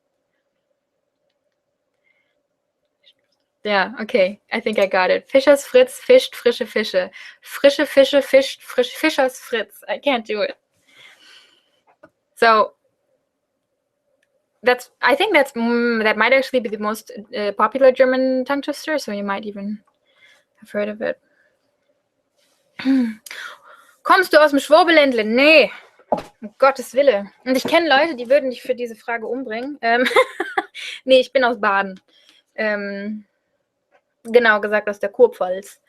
A: Yeah, okay. I think I got it. Fischers Fritz fischt frische Fische. Frische Fische fischt Fischers Fritz. I can't do it. So I think that might actually be the most popular German tongue twister, so you might even have heard of it. Kommst du aus dem Schwurbeländle? Nee, um Gottes Wille. Und ich kenne Leute, die würden dich für diese Frage umbringen. Nee, ich bin aus Baden. Genau gesagt aus der Kurpfalz.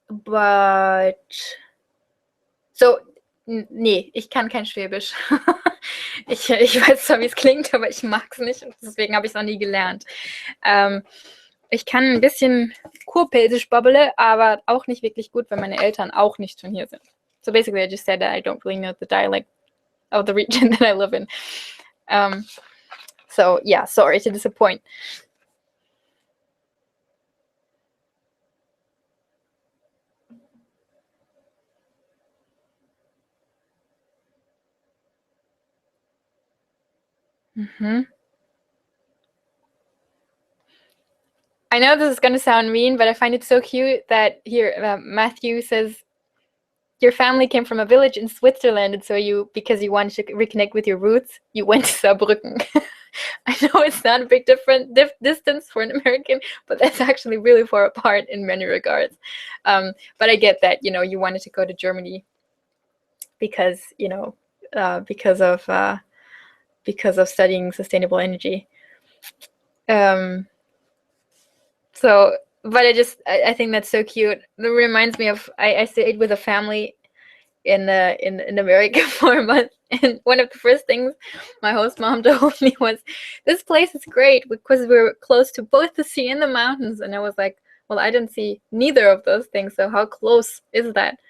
A: But so, nee, ich kann kein Schwäbisch. Ich weiß zwar, wie es klingt, aber ich mag es nicht. Und deswegen habe ich es noch nie gelernt. Ich kann ein bisschen Kurpelsisch babbele, aber auch nicht wirklich gut, weil meine Eltern auch nicht von hier sind. So basically, I just said that I don't really know the dialect of the region that I live in. So yeah, sorry to disappoint. I know this is going to sound mean, but I find it so cute that here Matthew says your family came from a village in Switzerland, and so because you wanted to reconnect with your roots, you went to Saarbrücken. I know it's not a big distance for an American, but that's actually really far apart in many regards. But I get that, you wanted to go to Germany because, because of studying sustainable energy. So, but I think that's so cute. It reminds me of I stayed with a family in America for a month, and one of the first things my host mom told me was, "This place is great because we're close to both the sea and the mountains." And I was like, "Well, I didn't see neither of those things, so how close is that?"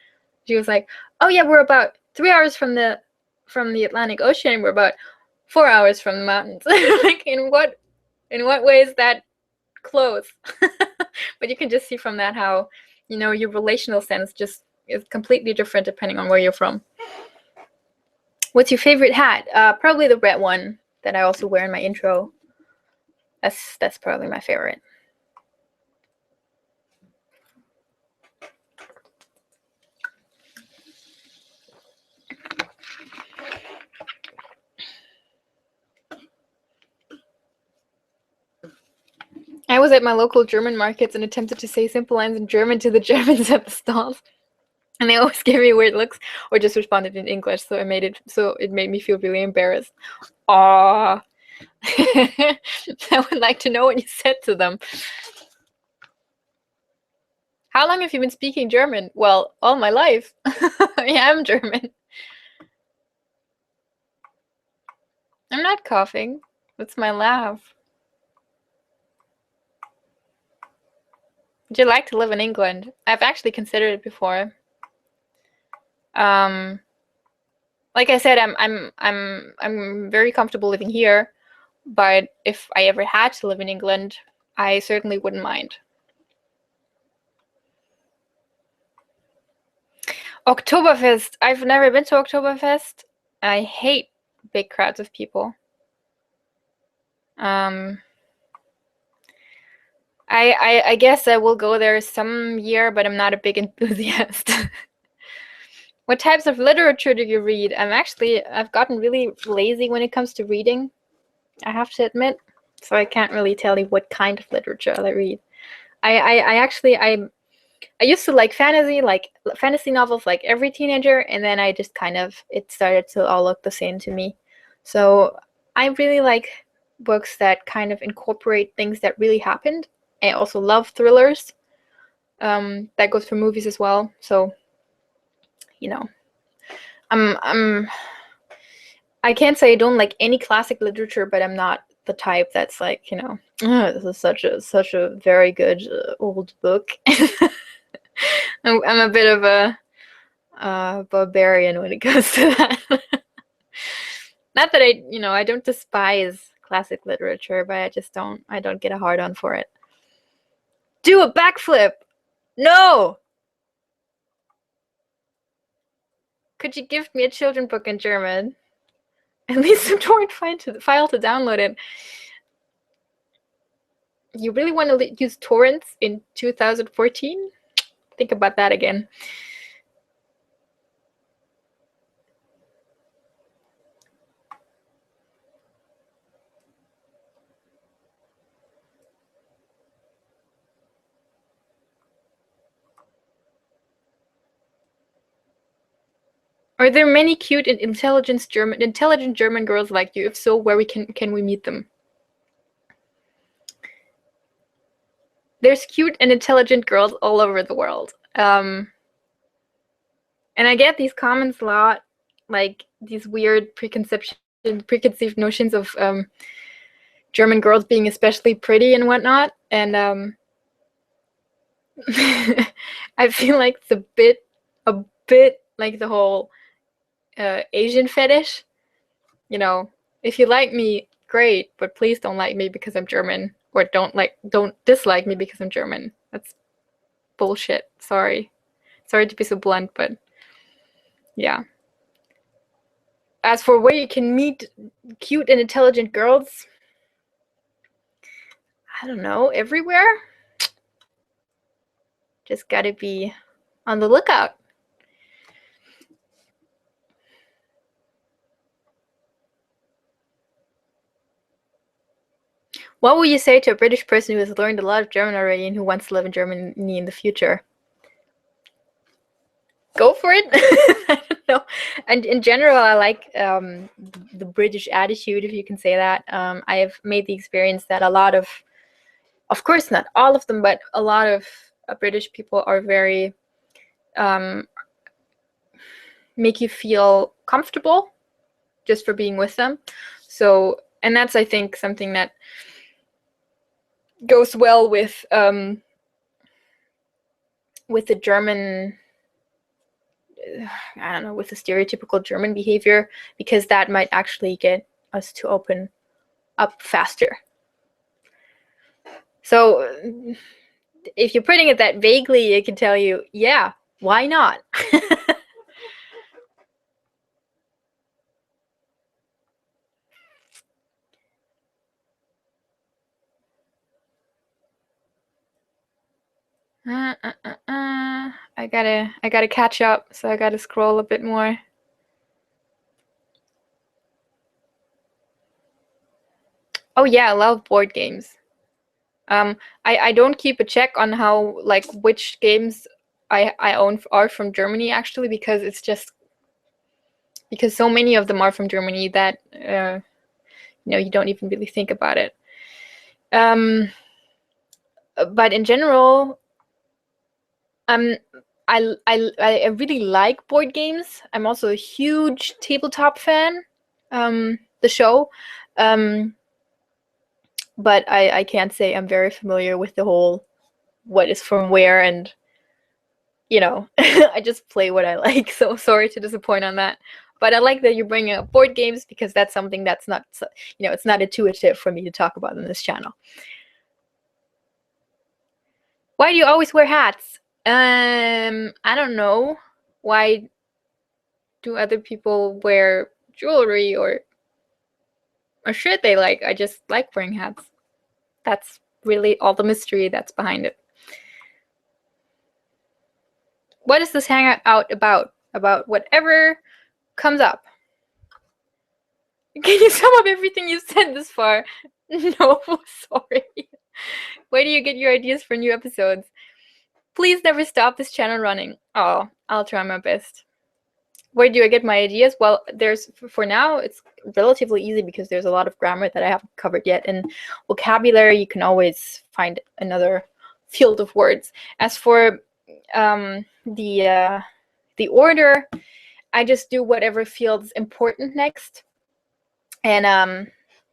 A: She was like, "Oh yeah, we're about 3 hours from the Atlantic Ocean, and we're about 4 hours from the mountains." Like, in what way is that close? But you can just see from that how, your relational sense just is completely different depending on where you're from. What's your favorite hat? Probably the red one that I also wear in my intro. That's probably my favorite. I was at my local German markets and attempted to say simple lines in German to the Germans at the stalls. And they always gave me weird looks or just responded in English, so it made me feel really embarrassed. Aww. I would like to know what you said to them. How long have you been speaking German? Well, all my life. I am German. I'm not coughing. It's my laugh. Would you like to live in England? I've actually considered it before. Like I said, I'm very comfortable living here, but if I ever had to live in England, I certainly wouldn't mind. Oktoberfest. I've never been to Oktoberfest. I hate big crowds of people. I guess I will go there some year, but I'm not a big enthusiast. What types of literature do you read? I've gotten really lazy when it comes to reading, I have to admit. So I can't really tell you what kind of literature I read. I used to like fantasy novels like every teenager, and then I just it started to all look the same to me. So I really like books that kind of incorporate things that really happened. I also love thrillers. That goes for movies as well. So, you know, I can't say I don't like any classic literature, but I'm not the type that's like, "Oh, this is such a very good old book." I'm a bit of a barbarian when it comes to that. Not that I don't despise classic literature, but I don't get a hard on for it. Do a backflip! No! Could you give me a children book in German? At least a torrent file to download it. You really want to use torrents in 2014? Think about that again. Are there many cute and intelligent German girls like you? If so, where can we meet them? There's cute and intelligent girls all over the world. And I get these comments a lot, like these weird preconceived notions of German girls being especially pretty and whatnot. And I feel like it's a bit like the whole Asian fetish. If you like me, great, but please don't like me because I'm German, or don't dislike me because I'm German. That's bullshit. Sorry to be so blunt, but yeah. As for where you can meet cute and intelligent girls, I don't know, everywhere. Just gotta be on the lookout. What would you say to a British person who has learned a lot of German already and who wants to live in Germany in the future? Go for it. I don't know. And in general, I like the British attitude, if you can say that. I have made the experience that a lot of course, not all of them, but a lot of British people are very make you feel comfortable just for being with them. So, and that's, I think, something that goes well with the German, I don't know, with the stereotypical German behavior, because that might actually get us to open up faster. So if you're putting it that vaguely, it can tell you, yeah, why not? I gotta catch up, so I gotta scroll a bit more. Oh yeah, I love board games. I don't keep a check on how, like, which games I own are from Germany, actually, because so many of them are from Germany that you don't even really think about it. But in general, I really like board games. I'm also a huge tabletop fan. The show. But I can't say I'm very familiar with the whole what is from where, and I just play what I like. So sorry to disappoint on that. But I like that you're bringing up board games, because that's something that's not, it's not intuitive for me to talk about on this channel. Why do you always wear hats? I don't know. Why do other people wear jewelry or shit they like? I just like wearing hats. That's really all the mystery that's behind it. What is this hangout about? About whatever comes up. Can you sum up everything you've said this far? No, sorry. Where do you get your ideas for new episodes? Please never stop this channel running. Oh, I'll try my best. Where do I get my ideas? Well, for now, it's relatively easy because there's a lot of grammar that I haven't covered yet. And vocabulary, you can always find another field of words. As for the order, I just do whatever feels important next. And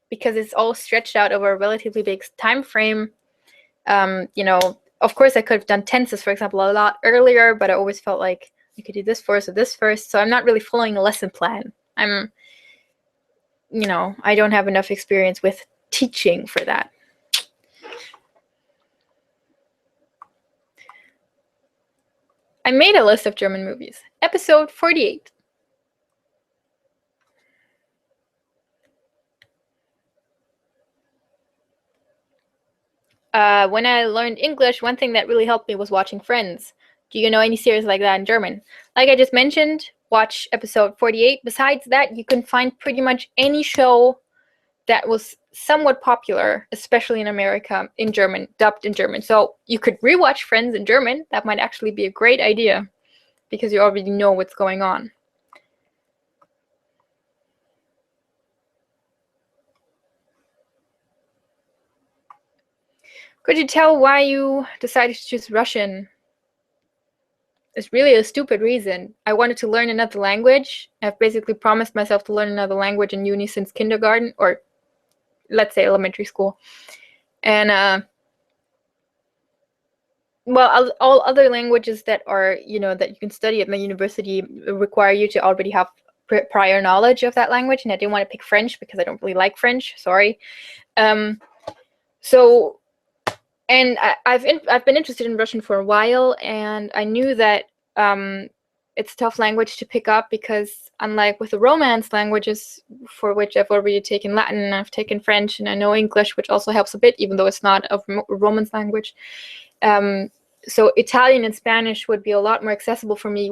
A: because it's all stretched out over a relatively big time frame, of course I could have done tenses, for example, a lot earlier, but I always felt like you could do this first or this first. So I'm not really following a lesson plan. I don't have enough experience with teaching for that. I made a list of German movies. Episode 48. When I learned English, one thing that really helped me was watching Friends. Do you know any series like that in German? Like I just mentioned, watch episode 48. Besides that, you can find pretty much any show that was somewhat popular, especially in America, in German, dubbed in German. So you could rewatch Friends in German. That might actually be a great idea, because you already know what's going on. Could you tell why you decided to choose Russian? It's really a stupid reason. I wanted to learn another language. I've basically promised myself to learn another language in uni since kindergarten, or let's say elementary school. And well, all other languages that are, that you can study at my university require you to already have prior knowledge of that language, and I didn't want to pick French because I don't really like French. Sorry. So, and I've been interested in Russian for a while, and I knew that it's a tough language to pick up, because unlike with the Romance languages, for which I've already taken Latin and I've taken French and I know English, which also helps a bit, even though it's not a Romance language. So Italian and Spanish would be a lot more accessible for me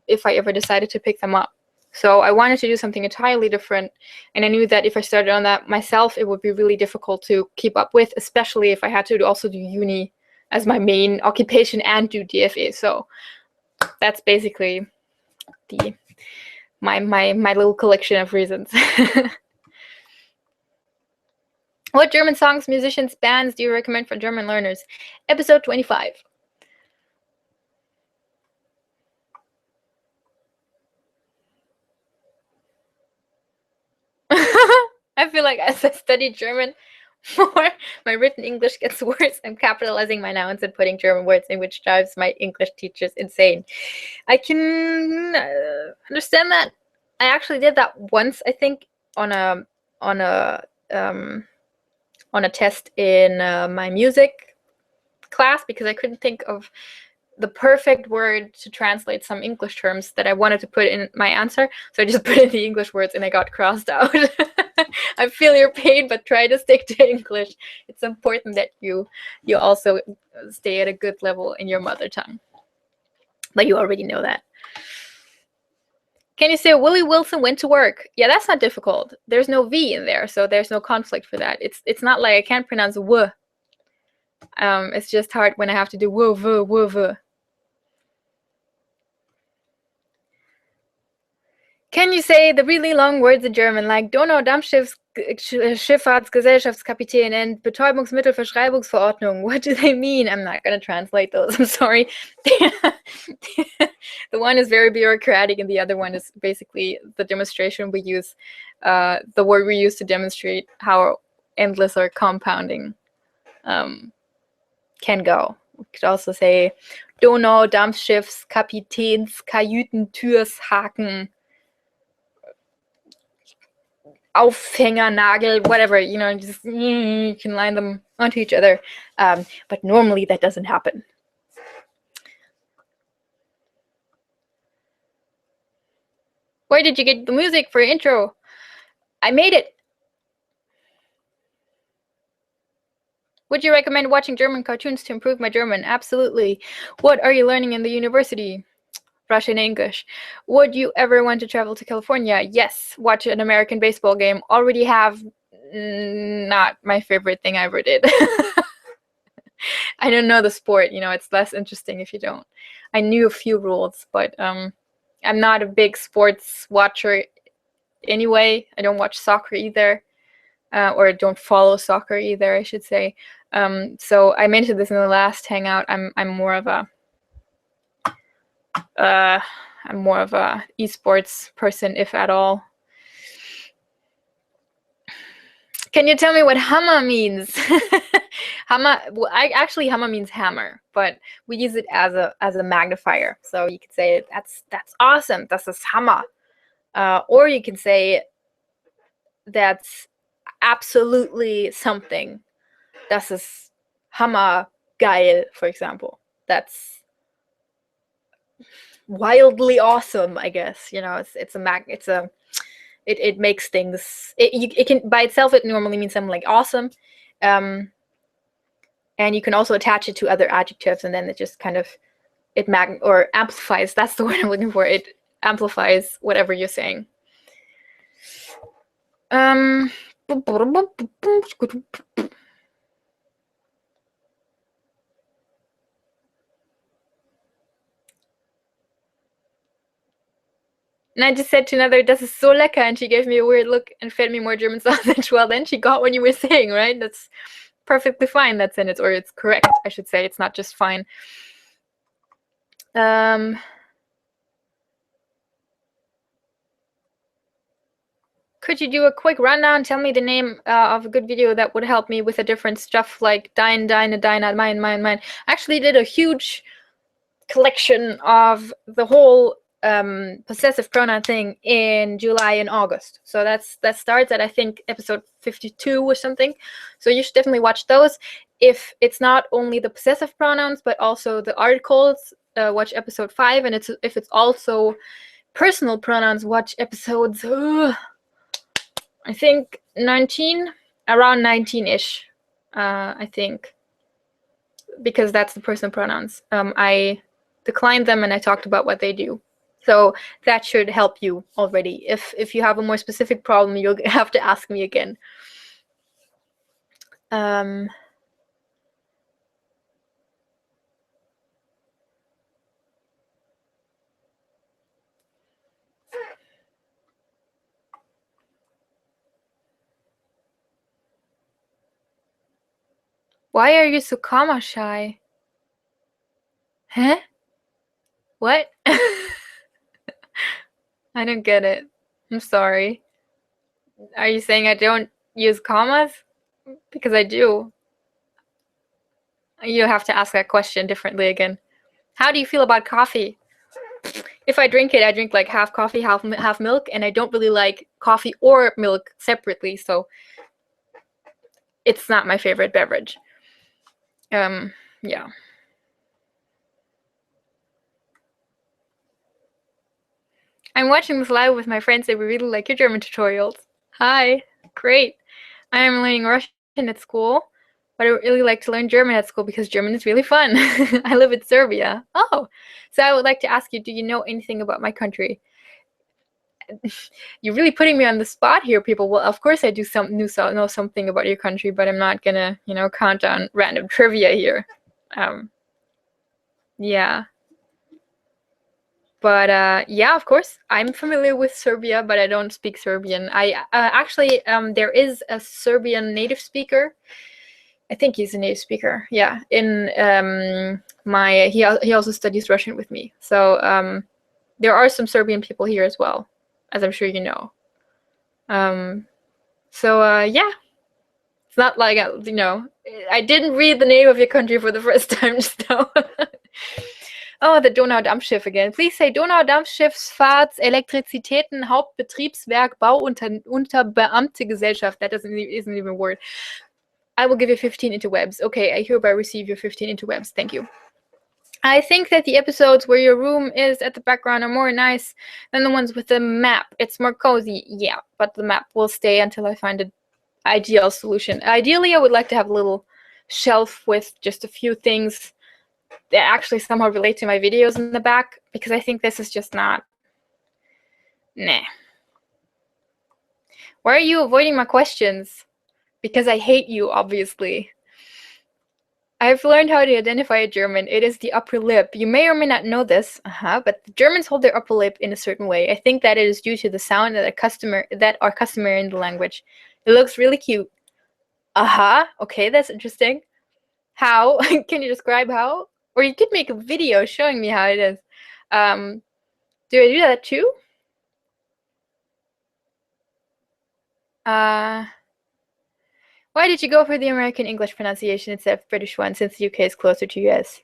A: if I ever decided to pick them up. So I wanted to do something entirely different, and I knew that if I started on that myself, it would be really difficult to keep up with, especially if I had to also do uni as my main occupation and do DFA. So that's basically my little collection of reasons. What German songs, musicians, bands do you recommend for German learners? Episode 25. I feel like as I study German more, my written English gets worse. I'm capitalizing my nouns and putting German words in, which drives my English teachers insane. I can understand that. I actually did that once, I think, on a test in my music class, because I couldn't think of the perfect word to translate some English terms that I wanted to put in my answer. So I just put in the English words and I got crossed out. I feel your pain, but try to stick to English. It's important that you also stay at a good level in your mother tongue. But you already know that. Can you say Willie Wilson went to work? Yeah, that's not difficult. There's no V in there, so there's no conflict for that. It's not like I can't pronounce W. It's just hard when I have to do W, V, W, V. Can you say the really long words in German, like Donau-Dampfschifffahrtsgesellschaftskapitän and Betäubungsmittelverschreibungsverordnung? What do they mean? I'm not going to translate those. I'm sorry. The one is very bureaucratic, and the other one is basically the demonstration we use, the word we use to demonstrate how endless or compounding can go. We could also say Donaudampfschiffs Kapitäns Kajütentürshaken Aufhängernagel, whatever, you know, just you can line them onto each other. But normally that doesn't happen. Where did you get the music for your intro? I made it. Would you recommend watching German cartoons to improve my German? Absolutely. What are you learning in the university? Russian, English. Would you ever want to travel to California? Yes. Watch an American baseball game. Already have. Not my favorite thing I ever did. I don't know the sport, you know, it's less interesting if you don't. I knew a few rules, but I'm not a big sports watcher anyway. I don't watch soccer either, or don't follow soccer either, I should say. So I mentioned this in the last hangout. I'm more of a esports person, if at all. Can you tell me what hammer means? Hammer. Well, actually hammer means hammer, but we use it as a magnifier. So you could say that's awesome. Das ist Hammer. Or you can say that's absolutely something. Das ist hammergeil, for example. That's wildly awesome, I guess. You know, it makes things. It can by itself. It normally means something like awesome, and you can also attach it to other adjectives, and then it just kind of or amplifies. That's the word I'm looking for. It amplifies whatever you're saying. And I just said to another, das ist so lecker, and she gave me a weird look and fed me more German sausage. Well, then she got what you were saying, right? That's perfectly fine, that sentence, or it's correct, I should say. It's not just fine. Could you do a quick rundown? Tell me the name of a good video that would help me with the different stuff like dine, mine. Actually did a huge collection of the whole possessive pronoun thing in July and August. So that starts at, I think, episode 52 or something. So you should definitely watch those. If it's not only the possessive pronouns, but also the articles, watch episode 5. And if it's also personal pronouns, watch episodes, I think 19, around 19-ish, I think, because that's the personal pronouns. I declined them and I talked about what they do. So that should help you already. If you have a more specific problem, you'll have to ask me again. Why are you so comma shy? Huh? What? I don't get it. I'm sorry. Are you saying I don't use commas? Because I do. You have to ask that question differently again. How do you feel about coffee? If I drink it, I drink like half coffee, half milk, and I don't really like coffee or milk separately, so it's not my favorite beverage. Yeah. I'm watching this live with my friends and we really like your German tutorials. Hi, great. I am learning Russian at school, but I would really like to learn German at school because German is really fun. I live in Serbia. Oh, so I would like to ask you, do you know anything about my country? You're really putting me on the spot here, people. Well, of course I do know something about your country, but I'm not gonna, count on random trivia here. Yeah. But yeah, of course, I'm familiar with Serbia, but I don't speak Serbian. I actually, there is a Serbian native speaker. I think he's a native speaker. Yeah, in he also studies Russian with me. So there are some Serbian people here as well, as I'm sure you know. So yeah, It's not like, I didn't read the name of your country for the first time just now. Oh, the Donaudampfschiff again. Please say Donaudampfschiffsfahrts, Elektrizitäten, Hauptbetriebswerk, Unterbeamte-Gesellschaft. That isn't even a word. I will give you 15 interwebs. Okay, I hereby receive your 15 interwebs. Thank you. I think that the episodes where your room is at the background are more nice than the ones with the map. It's more cozy. Yeah, but the map will stay until I find an ideal solution. Ideally, I would like to have a little shelf with just a few things that actually somehow relate to my videos in the back, because I think this is just not... Nah. Why are you avoiding my questions? Because I hate you, obviously. I've learned how to identify a German. It is the upper lip. You may or may not know this, but the Germans hold their upper lip in a certain way. I think that it is due to the sound that are customary in the language. It looks really cute. Okay, that's interesting. How? Can you describe how? Or you could make a video showing me how it is. Do I do that too? Why did you go for the American English pronunciation instead of British one, since the UK is closer to US?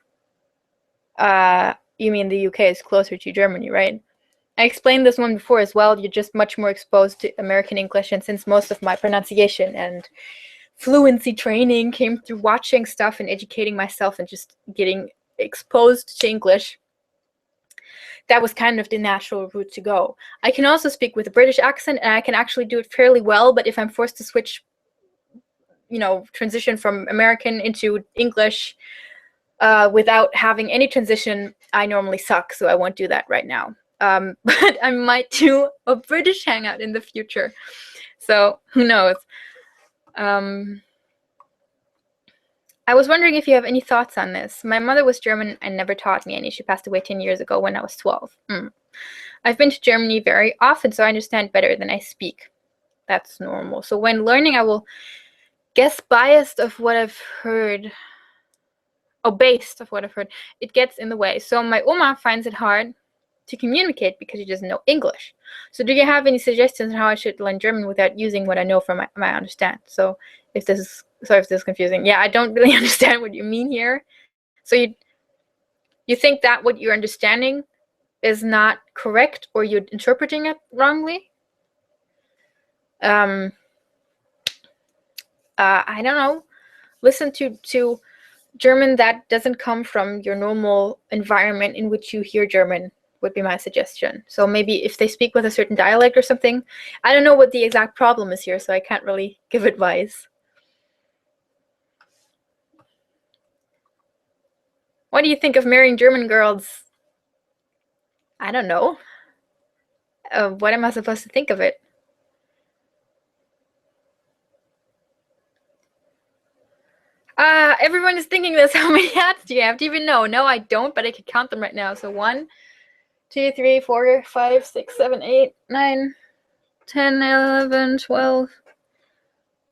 A: You mean the UK is closer to Germany, right? I explained this one before as well. You're just much more exposed to American English, and since most of my pronunciation and fluency training came through watching stuff and educating myself and just getting exposed to English, that was kind of the natural route to go. I can also speak with a British accent, and I can actually do it fairly well, but if I'm forced to switch, transition from American into English without having any transition, I normally suck, so I won't do that right now. But I might do a British hangout in the future, so who knows. I was wondering if you have any thoughts on this. My mother was German and never taught me any. She passed away 10 years ago when I was 12. I've been to Germany very often, so I understand better than I speak. That's normal. So when learning, I will guess biased of what I've heard. Based of what I've heard. It gets in the way. So my Oma finds it hard to communicate because she doesn't know English. So do you have any suggestions on how I should learn German without using what I know from my understand? So if this is... Sorry if this is confusing. Yeah, I don't really understand what you mean here. So you think that what you're understanding is not correct, or you're interpreting it wrongly? I don't know. Listen to German that doesn't come from your normal environment in which you hear German would be my suggestion. So maybe if they speak with a certain dialect or something. I don't know what the exact problem is here, so I can't really give advice. What do you think of marrying German girls? I don't know. What am I supposed to think of it? Everyone is thinking this. How many hats do you have? Do you even know? No, I don't, but I could count them right now. So 1, 2, 3, 4, 5, 6, 7, 8, 9, 10, 11, 12.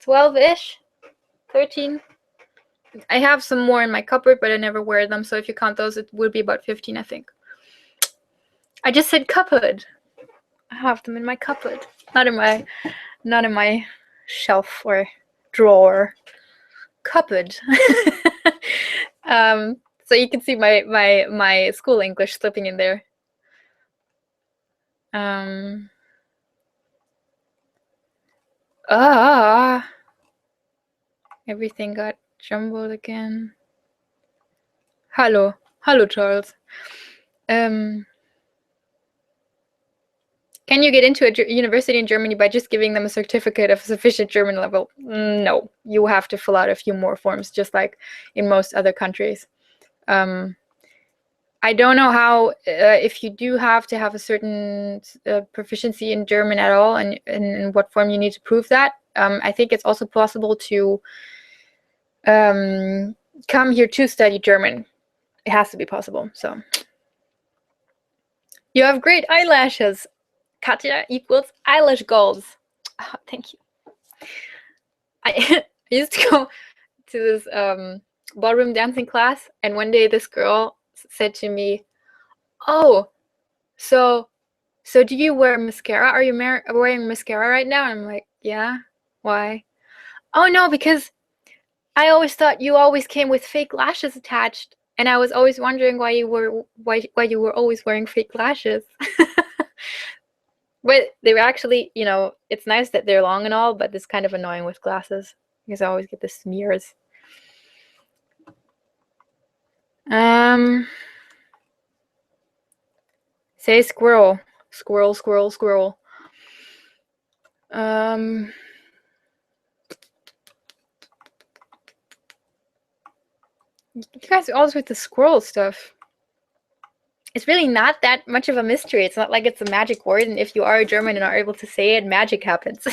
A: 12-ish? 13? I have some more in my cupboard, but I never wear them, so if you count those, it would be about 15, I think. I just said cupboard. I have them in my cupboard, not in my shelf or drawer. Cupboard. So you can see my school English slipping in there. Everything got jumbled again. Hello, Charles. Can you get into a university in Germany by just giving them a certificate of sufficient German level? No, you have to fill out a few more forms, just like in most other countries. I don't know how, if you do have to have a certain proficiency in German at all, and in what form you need to prove that. I think it's also possible to come here to study German. It has to be possible, so. You have great eyelashes. Katja equals eyelash goals. Oh, thank you. I used to go to this ballroom dancing class, and one day this girl said to me, "Oh, so do you wear mascara? Are you wearing mascara right now?" And I'm like, "Yeah. Why?" Oh no, because I always thought you always came with fake lashes attached, and I was always wondering why you were always wearing fake lashes. But they were actually, it's nice that they're long and all, but it's kind of annoying with glasses because I always get the smears. Say squirrel. Squirrel, squirrel, squirrel. You guys are always with the squirrel stuff. It's really not that much of a mystery. It's not like it's a magic word, and if you are a German and are able to say it, magic happens.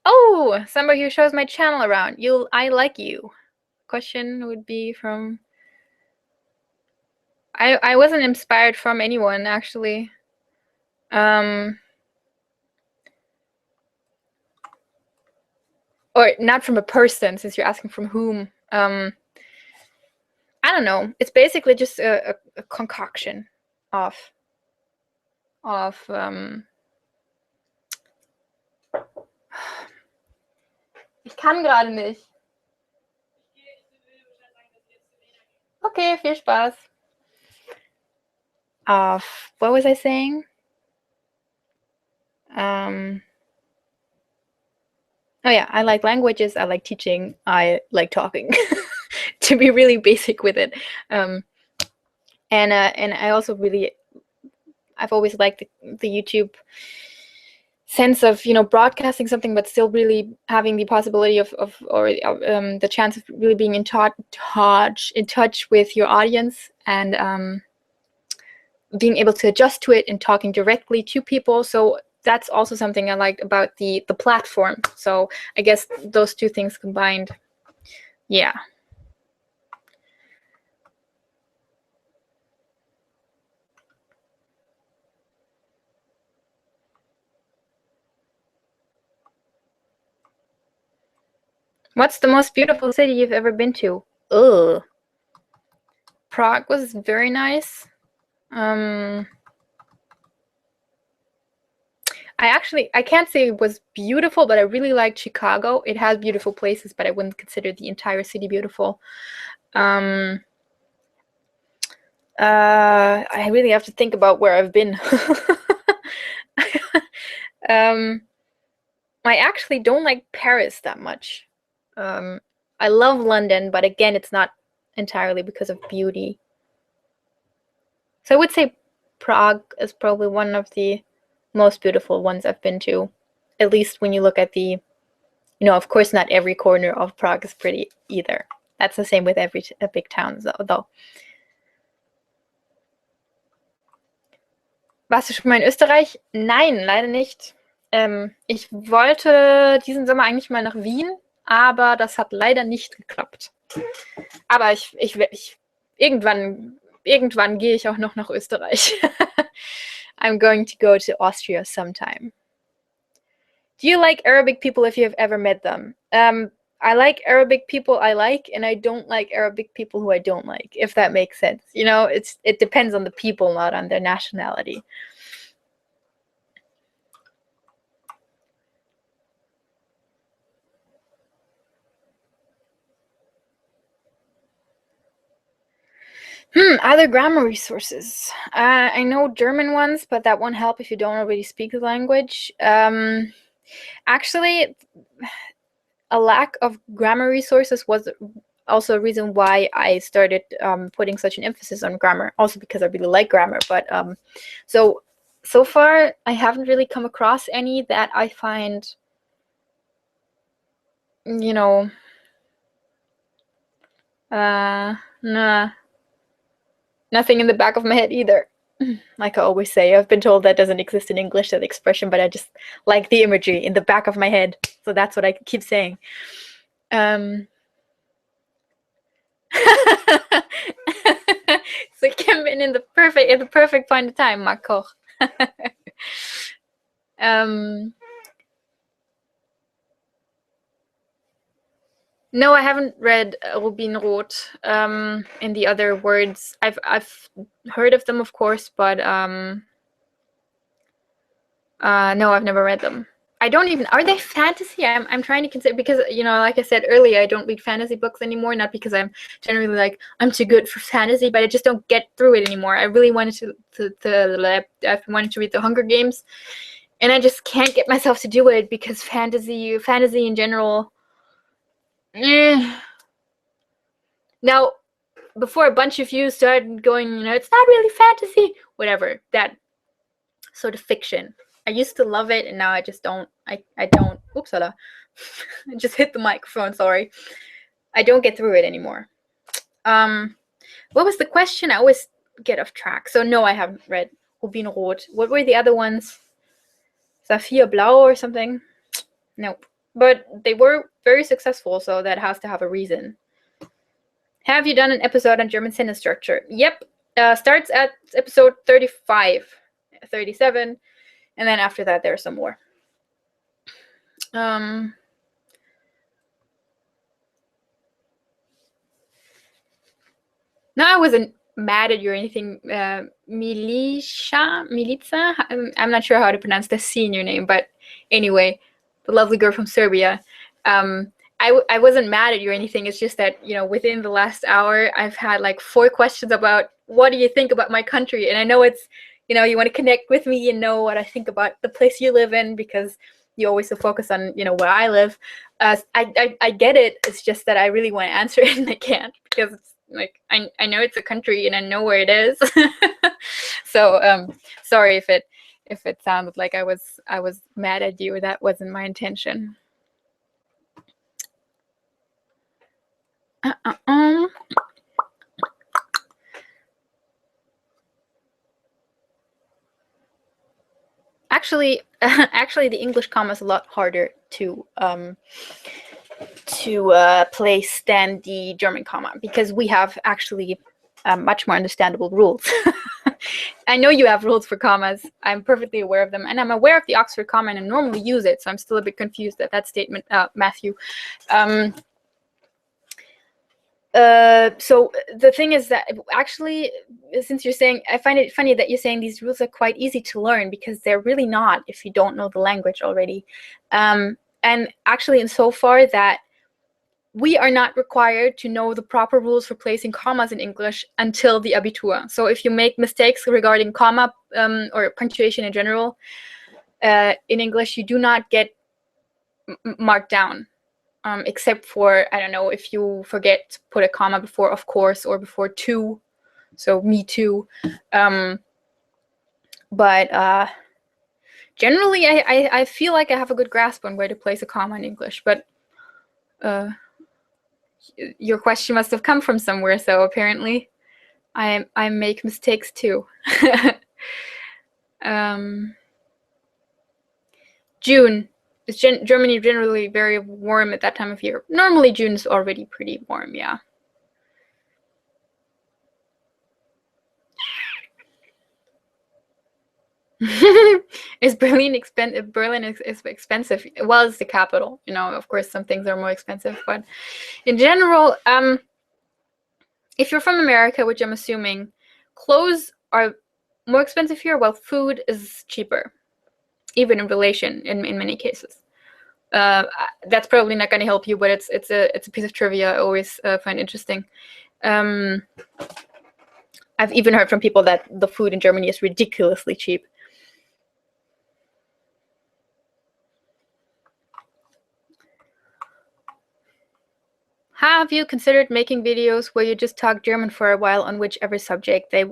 A: Oh, somebody who shows my channel around. I like you. Question would be from... I wasn't inspired from anyone, actually. Or not from a person, since you're asking from whom. I don't know. It's basically just a concoction of Ich kann gerade nicht. Okay, viel Spaß. What was I saying? Oh yeah, I like languages, I like teaching, I like talking. To be really basic with it. And I also really, I've always liked the YouTube sense of, broadcasting something, but still really having the possibility of the chance of really being in touch with your audience, and being able to adjust to it and talking directly to people. So that's also something I liked about the platform. So I guess those two things combined, yeah. What's the most beautiful city you've ever been to? Ugh. Prague was very nice. I can't say it was beautiful, but I really liked Chicago. It has beautiful places, but I wouldn't consider the entire city beautiful. I really have to think about where I've been. I actually don't like Paris that much. I love London, but again, it's not entirely because of beauty. So I would say Prague is probably one of the most beautiful ones I've been to. At least when you look at the, of course, not every corner of Prague is pretty either. That's the same with every big town, though. Warst du schon mal in Österreich? Nein, leider nicht. Ich wollte diesen Sommer eigentlich mal nach Wien, aber das hat leider nicht geklappt. Aber irgendwann gehe ich auch noch nach Österreich. I'm going to go to Austria sometime. Do you like Arabic people if you have ever met them? I like Arabic people I like, and I don't like Arabic people who I don't like, if that makes sense. It depends on the people, not on their nationality. Other grammar resources. I know German ones, but that won't help if you don't already speak the language. Actually, a lack of grammar resources was also a reason why I started putting such an emphasis on grammar, also because I really like grammar. But so far, I haven't really come across any that I find, nah. Nothing in the back of my head either. Like I always say, I've been told that doesn't exist in English, that expression, but I just like the imagery in the back of my head. So that's what I keep saying. So it came in the perfect point of time, Mark Koch. No, I haven't read Rubinrot. In the other words, I've heard of them, of course, but no, I've never read them. I don't even, are they fantasy? I'm trying to consider, because, you know, like I said earlier, I don't read fantasy books anymore, not because I'm generally like, I'm too good for fantasy, but I just don't get through it anymore. I really wanted I've wanted to read The Hunger Games, and I just can't get myself to do it because fantasy in general, Now, before a bunch of you started going, you know, it's not really fantasy, whatever, that sort of fiction. I used to love it, and now I just don't. I don't. Oops, I just hit the microphone. Sorry. I don't get through it anymore. What was the question? I always get off track. So no, I haven't read Rubinrot. What were the other ones? Saphir Blau or something? Nope. But they were very successful, so that has to have a reason. Have you done an episode on German sentence structure? Yep. Starts at episode 35, 37, and then after that, there are some more. No, I wasn't mad at you or anything. Milica? I'm not sure how to pronounce the C in your name, but anyway, the lovely girl from Serbia. I wasn't mad at you or anything. It's just that, you know, within the last hour, I've had like 4 questions about what do you think about my country? And I know it's, you know, you want to connect with me and know what I think about the place you live in, because you always focus on, you know, where I live. I get it. It's just that I really want to answer it and I can't, because it's like, I know it's a country and I know where it is. So sorry if it sounded like I was mad at you. That wasn't my intention. Actually, the English comma is a lot harder to place than the German comma, because we have actually much more understandable rules. I know you have rules for commas. I'm perfectly aware of them, and I'm aware of the Oxford comma, and I normally use it, so I'm still a bit confused at that statement, Matthew. So the thing is that actually, since you're saying, I find it funny that you're saying these rules are quite easy to learn, because they're really not if you don't know the language already. And actually, insofar that we are not required to know the proper rules for placing commas in English until the Abitur. So if you make mistakes regarding comma or punctuation in general in English, you do not get marked down. Except for, I don't know, if you forget to put a comma before of course or before to, so me too. But generally, I feel like I have a good grasp on where to place a comma in English, but your question must have come from somewhere, so apparently I make mistakes too. June. Is Germany generally very warm at that time of year? Normally, June is already pretty warm, yeah. Is Berlin expensive? Berlin is expensive. Well, it's the capital. You know, of course, some things are more expensive, but in general, if you're from America, which I'm assuming, clothes are more expensive here, while food is cheaper, even in relation in many cases. That's probably not going to help you, but it's a piece of trivia I always find interesting. I've even heard from people that the food in Germany is ridiculously cheap. Have you considered making videos where you just talk German for a while on whichever subject they...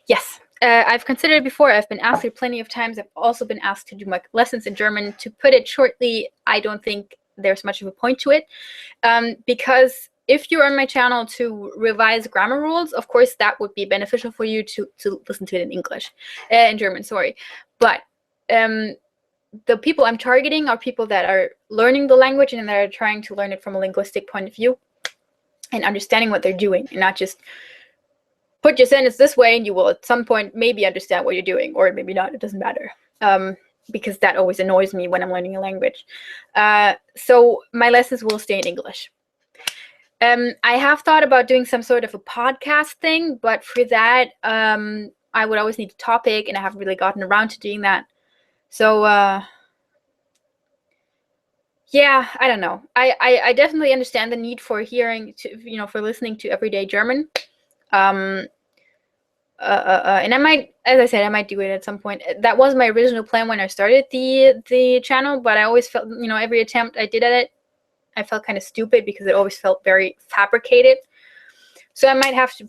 A: Yes. I've considered it before. I've been asked it plenty of times. I've also been asked to do my lessons in German. To put it shortly, I don't think there's much of a point to it, because if you're on my channel to revise grammar rules, of course, that would be beneficial for you to listen to it in English, in German, sorry. But the people I'm targeting are people that are learning the language and that are trying to learn it from a linguistic point of view and understanding what they're doing, and not just put your sentence this way and you will at some point maybe understand what you're doing, or maybe not, it doesn't matter. because that always annoys me when I'm learning a language. So my lessons will stay in English. I have thought about doing some sort of a podcast thing, but for that, I would always need a topic, and I haven't really gotten around to doing that. So, yeah, I don't know. I definitely understand the need for hearing, for listening to everyday German. And I might, as I said, I might do it at some point. That was my original plan when I started the channel, but I always felt, every attempt I did at it, I felt kind of stupid because it always felt very fabricated. So I might have to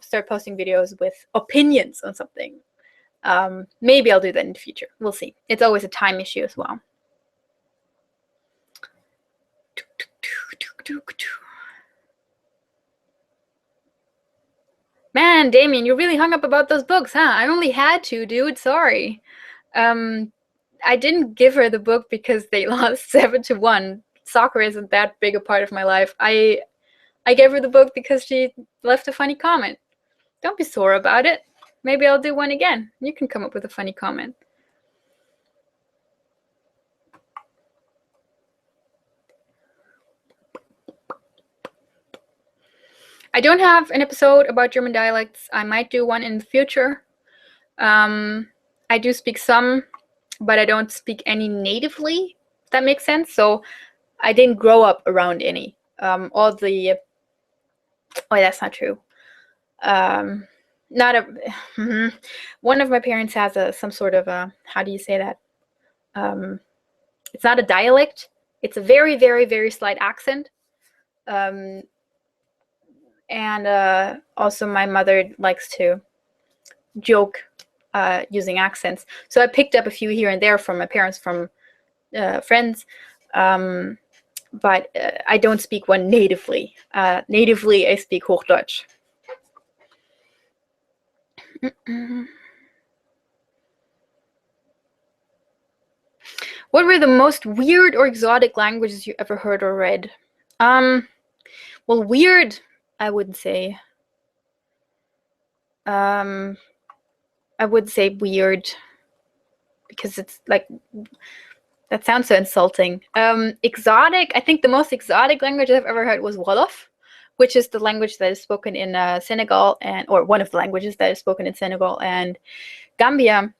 A: start posting videos with opinions on something. Maybe I'll do that in the future. We'll see. It's always a time issue as well. Man, Damien, you really hung up about those books, huh? I only had to, dude. Sorry. I didn't give her the book because they lost 7-1. Soccer isn't that big a part of my life. I gave her the book because she left a funny comment. Don't be sore about it. Maybe I'll do one again. You can come up with a funny comment. I don't have an episode about German dialects. I might do one in the future. I do speak some, but I don't speak any natively, if that makes sense. So I didn't grow up around any. That's not true. One of my parents has some sort of a, how do you say that? It's not a dialect. It's a very, very, very slight accent. And also my mother likes to joke using accents. So I picked up a few here and there from my parents, from friends. But I don't speak one natively. Natively, I speak Hochdeutsch. What were the most weird or exotic languages you ever heard or read? Well, weird, I wouldn't say. I would say weird because it's like, that sounds so insulting. Exotic, I think the most exotic language I've ever heard was Wolof, which is the language that is spoken in Senegal, or one of the languages that is spoken in Senegal and Gambia.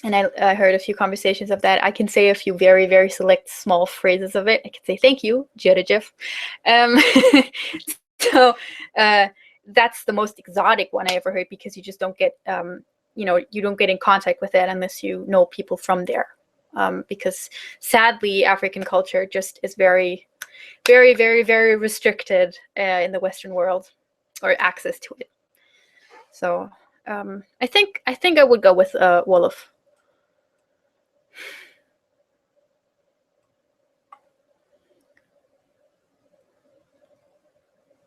A: And I heard a few conversations of that. I can say a few very, very select small phrases of it. I can say thank you, Jërëjëf. So that's the most exotic one I ever heard, because you just don't get, you don't get in contact with it unless you know people from there. Because sadly, African culture just is very, very, very, very restricted in the Western world, or access to it. So I think I would go with Wolof.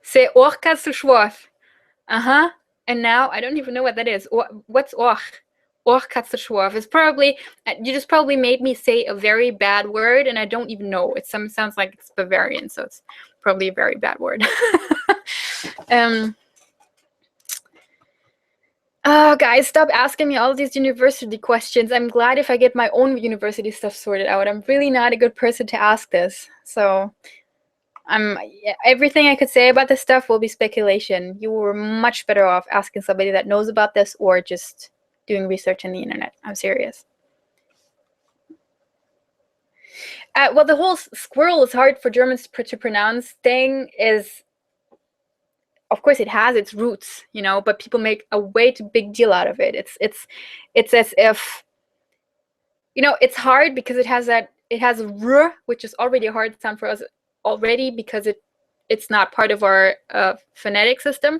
A: Say orka zu schwarf. Uh-huh. And now I don't even know what that is. What's orch? Orka zu schwarf. It's probably, you just probably made me say a very bad word, and I don't even know. It sounds like it's Bavarian, so it's probably a very bad word. Oh, guys, stop asking me all these university questions. I'm glad if I get my own university stuff sorted out. I'm really not a good person to ask this. So everything I could say about this stuff will be speculation. You were much better off asking somebody that knows about this, or just doing research on the internet. I'm serious. Well, the whole squirrel is hard for Germans to pronounce thing is, of course, it has its roots, but people make a way too big deal out of it. It's as if, it's hard because it has a r, which is already a hard sound for us already, because it's not part of our phonetic system.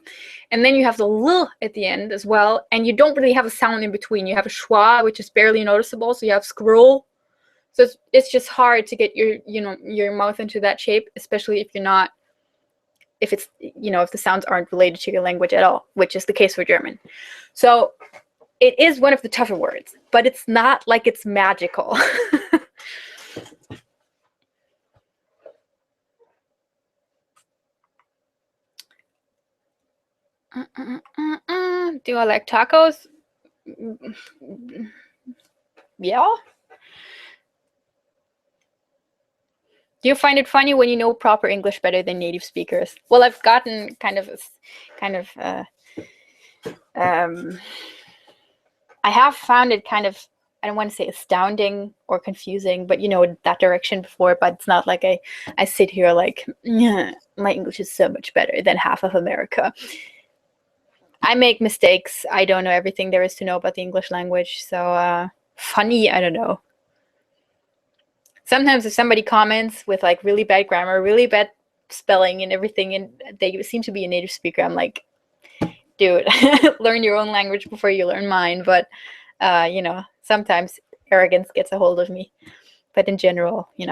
A: And then you have the l at the end as well, and you don't really have a sound in between. You have a schwa, which is barely noticeable, so you have squirrel. So it's just hard to get your mouth into that shape, especially if you're not, if it's, if the sounds aren't related to your language at all, which is the case for German. So it is one of the tougher words, but it's not like it's magical. Do I like tacos? Yeah. Do you find it funny when you know proper English better than native speakers? Well, I've gotten kind of um, I have found it kind of, I don't want to say astounding or confusing, but that direction before. But it's not like I sit here like, yeah, my English is so much better than half of America. I make mistakes. I don't know everything there is to know about the English language. So funny, I don't know. Sometimes if somebody comments with like really bad grammar, really bad spelling and everything, and they seem to be a native speaker, I'm like, dude, learn your own language before you learn mine. But sometimes arrogance gets a hold of me. But in general, you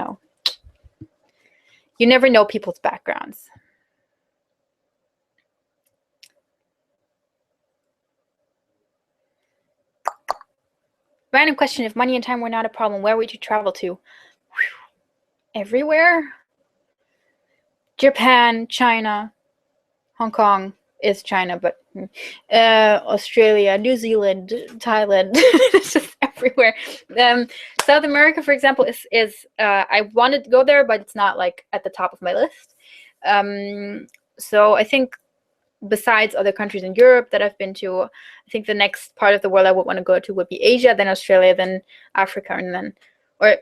A: never know people's backgrounds. Random question: if money and time were not a problem, where would you travel to? Everywhere. Japan, China, Hong Kong is China, but Australia, New Zealand, Thailand, it's just everywhere. South America, for example, is I wanted to go there, but it's not like at the top of my list. So I think besides other countries in Europe that I've been to, I think the next part of the world I would want to go to would be Asia, then Australia, then Africa, and then, or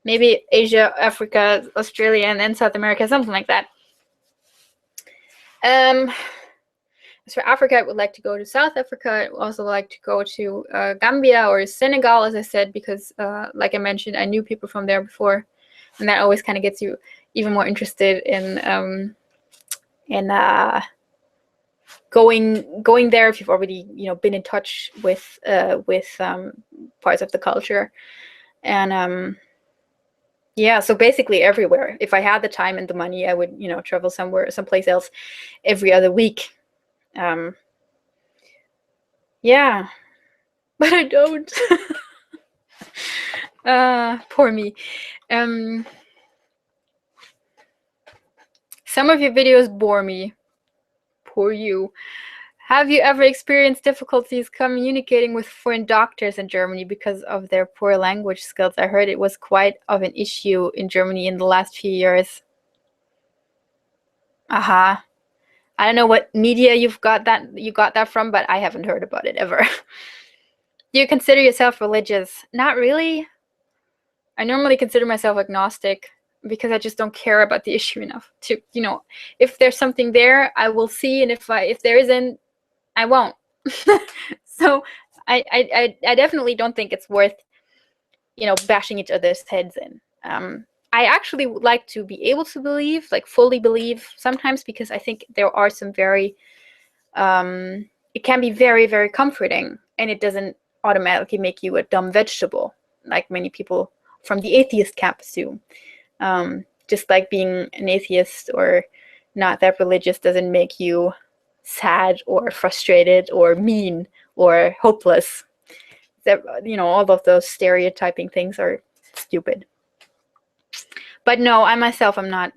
A: maybe Asia, Africa, Australia, and then South America, something like that. As for Africa, I would like to go to South Africa. I would also like to go to Gambia or Senegal, as I said, because, like I mentioned, I knew people from there before, and that always kind of gets you even more interested in going there if you've already been in touch with parts of the culture. And yeah, so basically everywhere. If I had the time and the money, I would travel someplace else every other week. Yeah, but I don't. Poor me. Some of your videos bore me. Poor you. Have you ever experienced difficulties communicating with foreign doctors in Germany because of their poor language skills? I heard it was quite of an issue in Germany in the last few years. Aha. I don't know what media you got that from, but I haven't heard about it ever. Do you consider yourself religious? Not really. I normally consider myself agnostic because I just don't care about the issue enough to, if there's something there, I will see, and if there isn't, I won't. So I definitely don't think it's worth, bashing each other's heads in. I actually would like to be able to believe, like fully believe sometimes, because I think there are some very, it can be very, very comforting, and it doesn't automatically make you a dumb vegetable, like many people from the atheist camp assume. Just like being an atheist or not that religious doesn't make you sad or frustrated or mean or hopeless. That, all of those stereotyping things are stupid. But no, I myself am not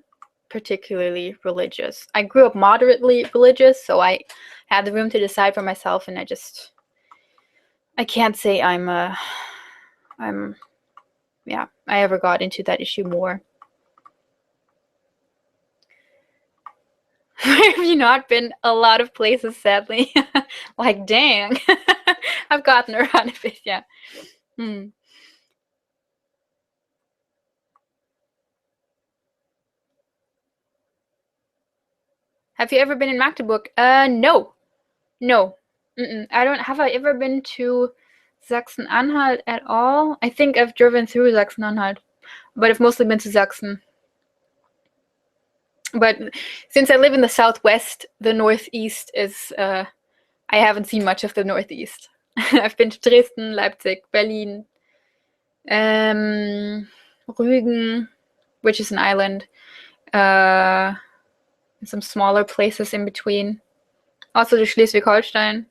A: particularly religious. I grew up moderately religious, so I had the room to decide for myself, and I can't say I ever got into that issue more. Where have you not been? A lot of places, sadly. Like, dang. I've gotten around a bit, yeah. Have you ever been in Magdeburg? No. No. I don't. Have I ever been to Sachsen-Anhalt at all? I think I've driven through Sachsen-Anhalt, but I've mostly been to Sachsen. But since I live in the southwest, the northeast is, I haven't seen much of the northeast. I've been to Dresden, Leipzig, Berlin, Rügen, which is an island, and some smaller places in between. Also to Schleswig-Holstein,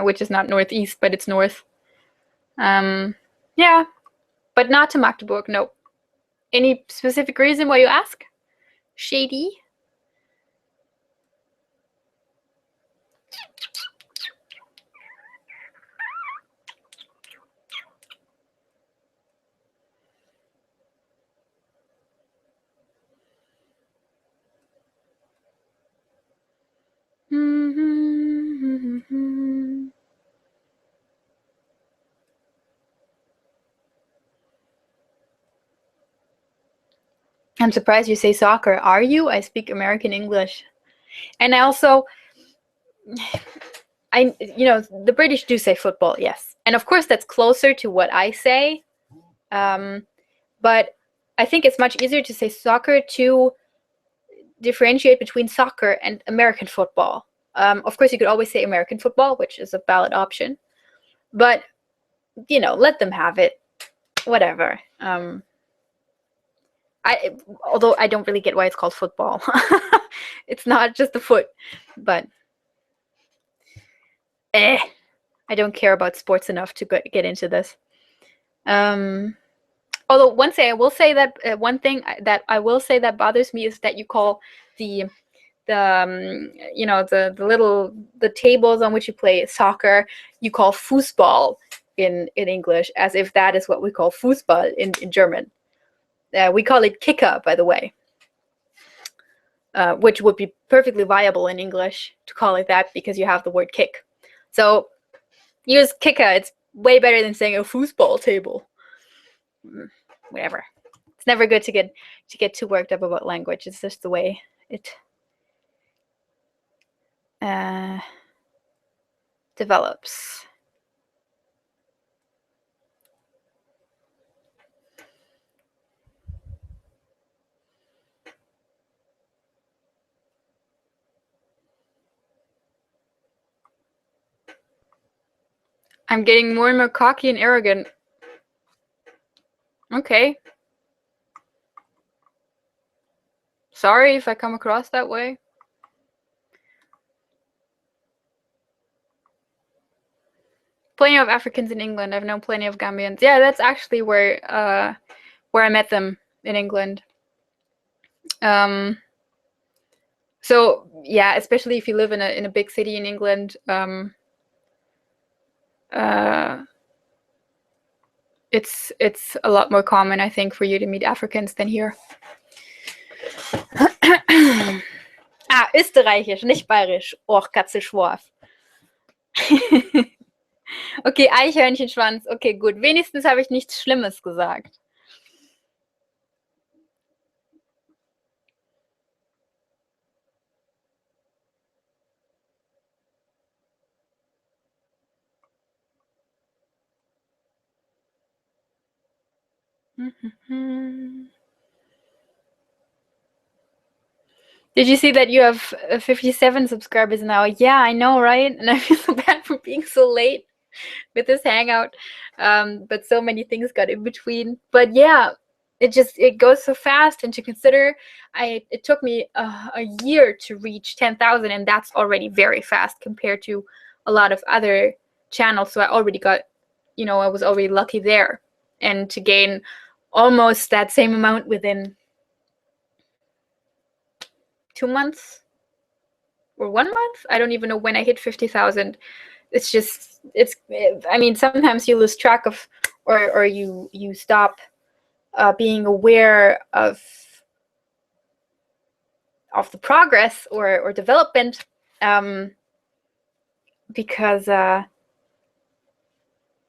A: which is not northeast, but it's north. Yeah, but not to Magdeburg, no. Any specific reason why you ask? Shady? I'm surprised you say soccer. Are you? I speak American English. And I also, the British do say football, yes. And of course, that's closer to what I say. But I think it's much easier to say soccer to differentiate between soccer and American football. Of course, you could always say American football, which is a valid option. But, let them have it. Whatever. Although I don't really get why it's called football. It's not just the foot, but I don't care about sports enough to get into this. Although one thing I will say that bothers me is that you call the tables on which you play soccer, you call Fußball in English, as if that is what we call Fußball in German. We call it Kicker, by the way, which would be perfectly viable in English to call it that because you have the word kick. So use Kicker. It's way better than saying a Fußball table. Whatever. It's never good to get too worked up about language. It's just the way it develops. I'm getting more and more cocky and arrogant. Okay. Sorry if I come across that way. Plenty of Africans in England. I've known plenty of Gambians. Yeah, that's actually where I met them, in England. So yeah, especially if you live in a big city in England, it's a lot more common, I think, for you to meet Africans than here. Österreichisch, nicht bayerisch. Och, Katzelschworf. Okay, Eichhörnchenschwanz. Okay, gut. Wenigstens habe ich nichts Schlimmes gesagt. Did you see that you have 57 subscribers now? Yeah, I know, right? And I feel so bad for being so late with this hangout. But so many things got in between. But yeah, it goes so fast. And to consider, it took me a year to reach 10,000, and that's already very fast compared to a lot of other channels. So I already got, I was already lucky there. And to gain almost that same amount within 2 months or 1 month. I don't even know when I hit 50,000. I mean, sometimes you lose track of, or you stop being aware of the progress or development, because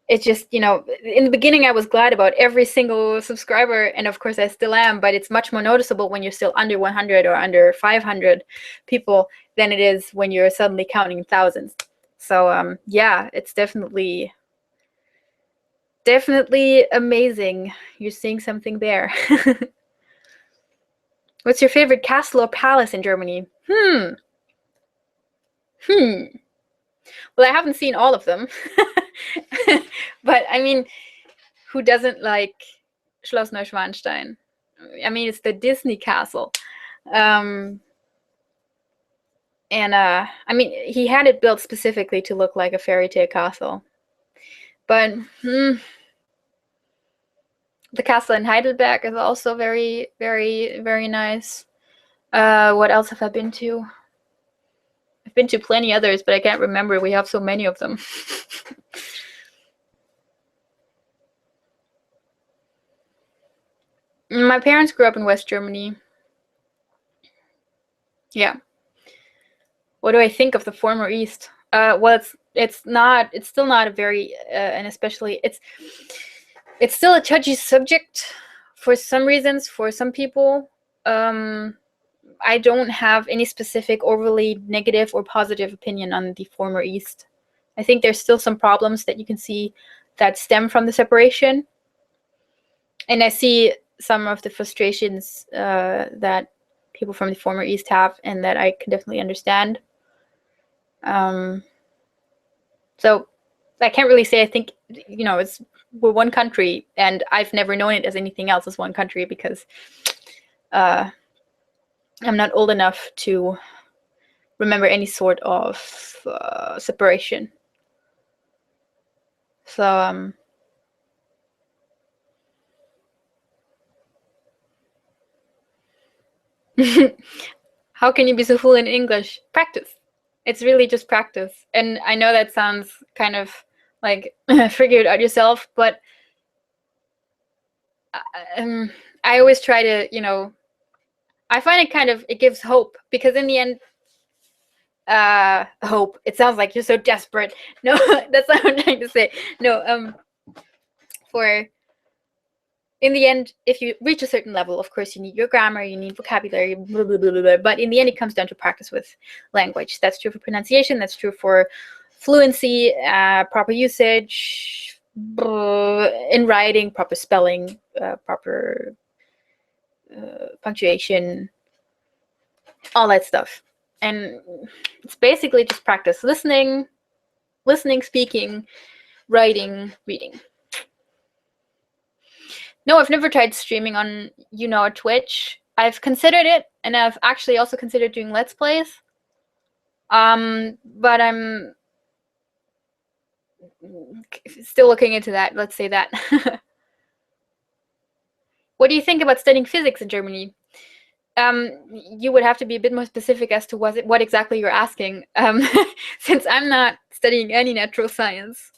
A: it's just, in the beginning I was glad about every single subscriber, and of course I still am, but it's much more noticeable when you're still under 100 or under 500 people than it is when you're suddenly counting thousands. So yeah, it's definitely amazing. You're seeing something there. What's your favorite castle or palace in Germany? Well, I haven't seen all of them. But I mean, who doesn't like Schloss Neuschwanstein? I mean, it's the Disney castle. And I mean, he had it built specifically to look like a fairy tale castle. But the castle in Heidelberg is also very, very, very nice. What else have I been to? I've been to plenty others, but I can't remember. We have so many of them. My parents grew up in West Germany. Yeah. What do I think of the former East? Well, it's still not a very, and especially it's still a touchy subject for some reasons, for some people. I don't have any specific overly negative or positive opinion on the former East. I think there's still some problems that you can see that stem from the separation. And I see some of the frustrations that people from the former East have, and that I can definitely understand. So I can't really say I think, we're one country, and I've never known it as anything else as one country, because I'm not old enough to remember any sort of separation. So how can you be so fluent in English? Practice. It's really just practice. And I know that sounds kind of like figure it out yourself, but I always try to, I find it gives hope, because in the end, hope. It sounds like you're so desperate. No, that's not what I'm trying to say. No, for in the end, if you reach a certain level, of course, you need your grammar, you need vocabulary, blah, blah, blah, blah, blah. But in the end, it comes down to practice with language. That's true for pronunciation. That's true for fluency, proper usage, in writing, proper spelling, proper punctuation, all that stuff. And it's basically just practice listening, speaking, writing, reading. No, I've never tried streaming on, Twitch. I've considered it, and I've actually also considered doing Let's Plays. But I'm still looking into that, let's say that. What do you think about studying physics in Germany? You would have to be a bit more specific as to what exactly you're asking, since I'm not studying any natural science.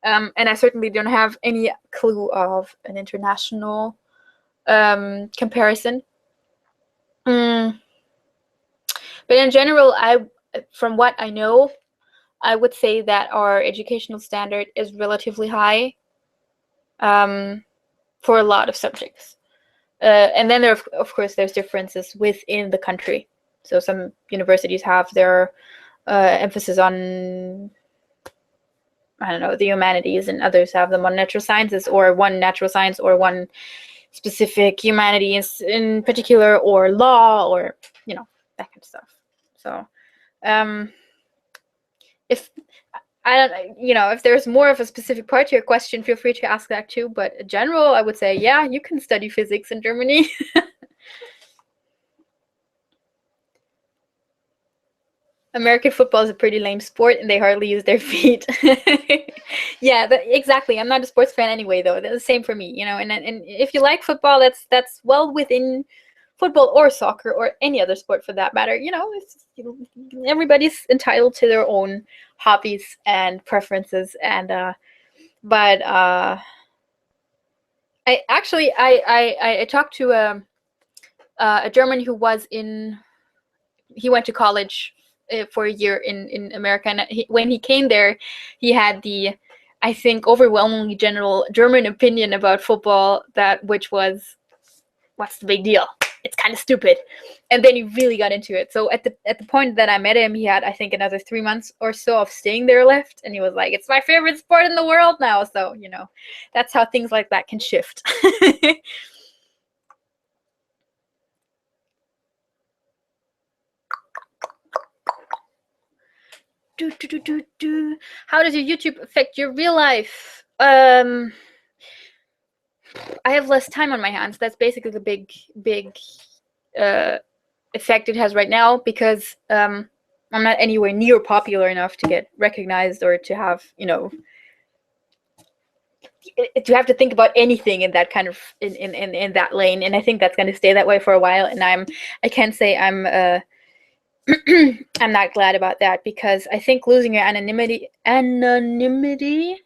A: And I certainly don't have any clue of an international comparison. But in general, from what I know, I would say that our educational standard is relatively high for a lot of subjects. And then of course, there's differences within the country. So some universities have their emphasis on, I don't know, the humanities, and others have them on natural sciences, or one natural science, or one specific humanities in particular, or law, or, that kind of stuff. So if if there's more of a specific part to your question, feel free to ask that too. But in general, I would say, yeah, you can study physics in Germany. American football is a pretty lame sport, and they hardly use their feet. Yeah, exactly. I'm not a sports fan anyway, though. That's the same for me, And if you like football, that's well within football or soccer or any other sport for that matter. Everybody's entitled to their own hobbies and preferences, and but I talked to a German who he went to college for a year in America, and when he came there, he had the, I think, overwhelmingly general German opinion about football, which was, what's the big deal? It's kind of stupid. And then he really got into it. So at the point that I met him, he had, I think, another 3 months or so of staying there left, and he was like, it's my favorite sport in the world now. So, that's how things like that can shift. How does your YouTube affect your real life? I have less time on my hands. That's basically the big effect it has right now, because I'm not anywhere near popular enough to get recognized, or to have, to have to think about anything in that kind of in that lane. And I think that's going to stay that way for a while. And I can't say I'm I'm not glad about that, because I think losing your anonymity,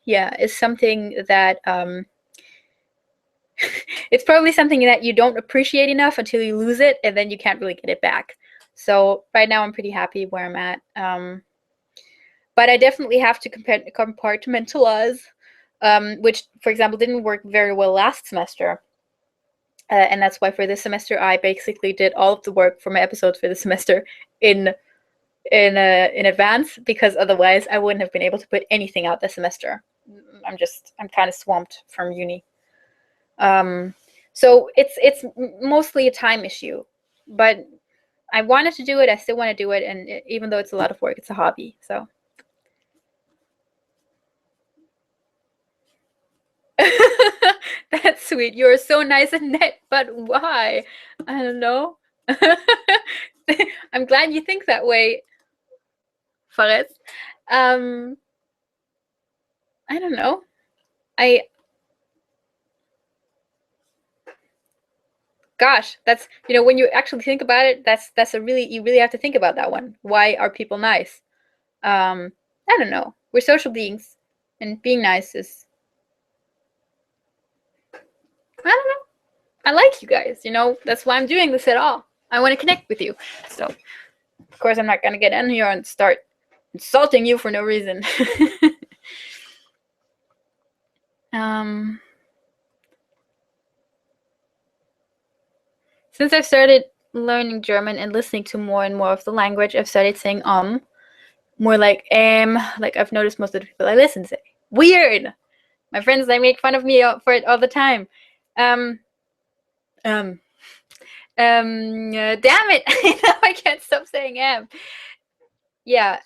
A: yeah, is something that it's probably something that you don't appreciate enough until you lose it, and then you can't really get it back. So right now I'm pretty happy where I'm at. But I definitely have to compartmentalize, which, for example, didn't work very well last semester. And that's why for this semester I basically did all of the work for my episodes for the semester in advance, because otherwise I wouldn't have been able to put anything out this semester. I'm kind of swamped from uni. So it's mostly a time issue, but I wanted to do it. I still want to do it, and even though it's a lot of work, it's a hobby. So that's sweet. You're so nice and net, but why? I don't know. I'm glad you think that way, Fares. I don't know. Gosh, that's, when you actually think about it, that's a really, you really have to think about that one. Why are people nice? I don't know. We're social beings, and being nice is, I don't know. I like you guys, that's why I'm doing this at all. I want to connect with you. So, of course, I'm not going to get in here and start insulting you for no reason. Since I've started learning German and listening to more and more of the language, I've started saying more like like I've noticed most of the people I listen say. Weird! My friends, they make fun of me for it all the time. Damn it! I can't stop saying Yeah,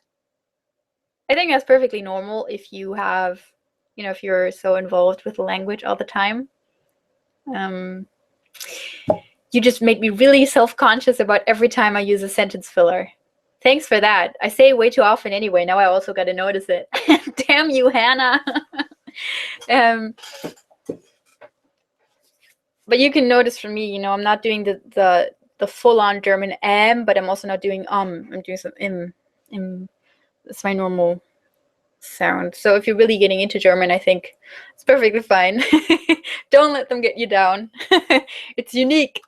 A: I think that's perfectly normal if you have, if you're so involved with the language all the time. You just make me really self-conscious about every time I use a sentence filler. Thanks for that. I say it way too often anyway. Now I also got to notice it. Damn you, Hannah. But you can notice from me, I'm not doing the full-on German but I'm also not doing I'm doing some im. That's my normal sound. So if you're really getting into German, I think it's perfectly fine. Don't let them get you down. It's unique.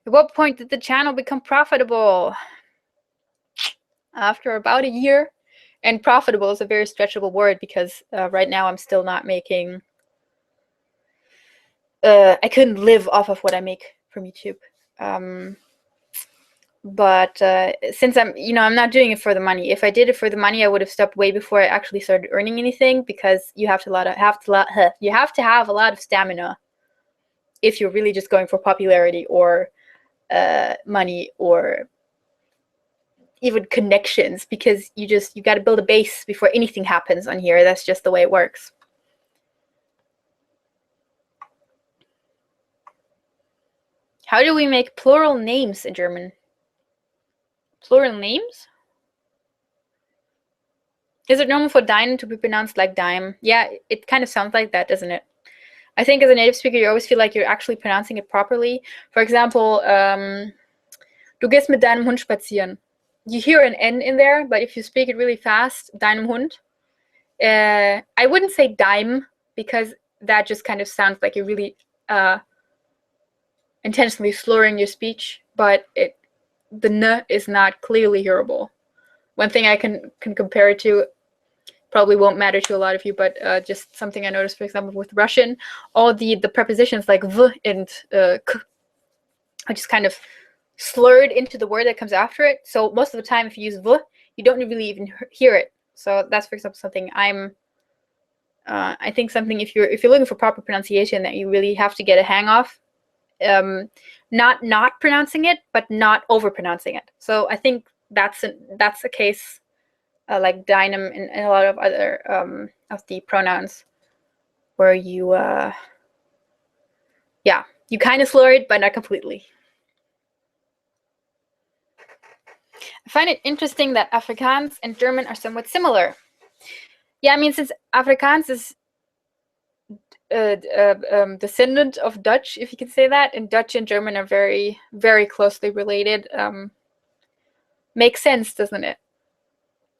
A: At what point did the channel become profitable? After about a year. And profitable is a very stretchable word, because right now I'm still not making, I couldn't live off of what I make from YouTube. But since I'm not doing it for the money. If I did it for the money, I would have stopped way before I actually started earning anything, because you have to have a lot of stamina if you're really just going for popularity or money or even connections, because you got to build a base before anything happens on here. That's just the way it works. How do we make plural names in German? Plural names? Is it normal for dein to be pronounced like dime? Yeah, it kind of sounds like that, doesn't it? I think as a native speaker, you always feel like you're actually pronouncing it properly. For example, du gehst mit deinem Hund spazieren. You hear an N in there, but if you speak it really fast, deinem Hund, I wouldn't say dime, because that just kind of sounds like you're really intentionally slurring your speech, but the N is not clearly hearable. One thing I can compare it to, probably won't matter to a lot of you, but just something I noticed, for example, with Russian, all the prepositions like v and k are just kind of slurred into the word that comes after it. So most of the time, if you use v, you don't really even hear it. So that's, for example, something I think something, if you're looking for proper pronunciation, that you really have to get a hang of. Not pronouncing it, but not over pronouncing it. So I think that's a case like dynam and a lot of other of the pronouns, where you you kind of slur it, but not completely. I find it interesting that Afrikaans and German are somewhat similar. Yeah, I mean, since Afrikaans is descendant of Dutch, if you can say that, and Dutch and German are very, very closely related. Makes sense, doesn't it?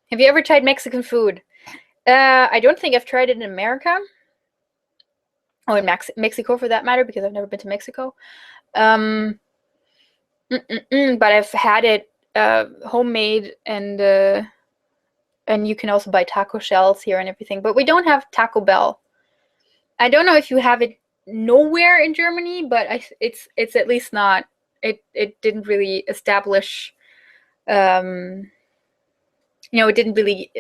A: Have you ever tried Mexican food? I don't think I've tried it in America. Oh, in Mexico, for that matter, because I've never been to Mexico. But I've had it homemade, and you can also buy taco shells here and everything. But we don't have Taco Bell. I don't know if you have it nowhere in Germany, but it's at least not. It didn't really establish. It didn't really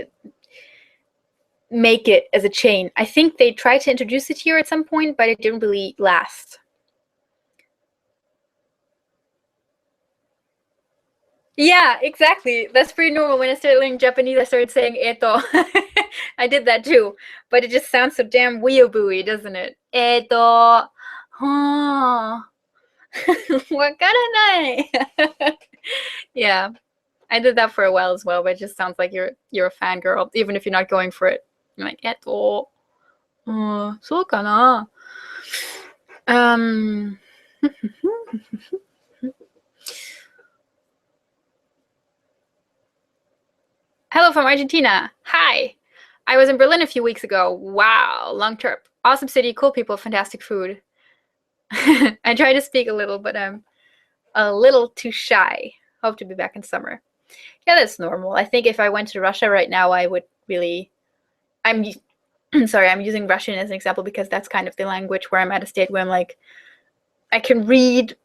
A: make it as a chain. I think they tried to introduce it here at some point, but it didn't really last. Yeah, exactly. That's pretty normal. When I started learning Japanese, I started saying eto. I did that too, but it just sounds so damn weeaboo-y, doesn't it? Eto. Huh. Wakaranai. Yeah, I did that for a while as well, but it just sounds like you're a fangirl, even if you're not going for it. You're like, eto. そうかな. Hello from Argentina. Hi. I was in Berlin a few weeks ago. Wow, long trip. Awesome city, cool people, fantastic food. I try to speak a little, but I'm a little too shy. Hope to be back in summer. Yeah, that's normal. I think if I went to Russia right now, I would really. I'm sorry, I'm using Russian as an example because that's kind of the language where I'm at a state where I'm like, I can read.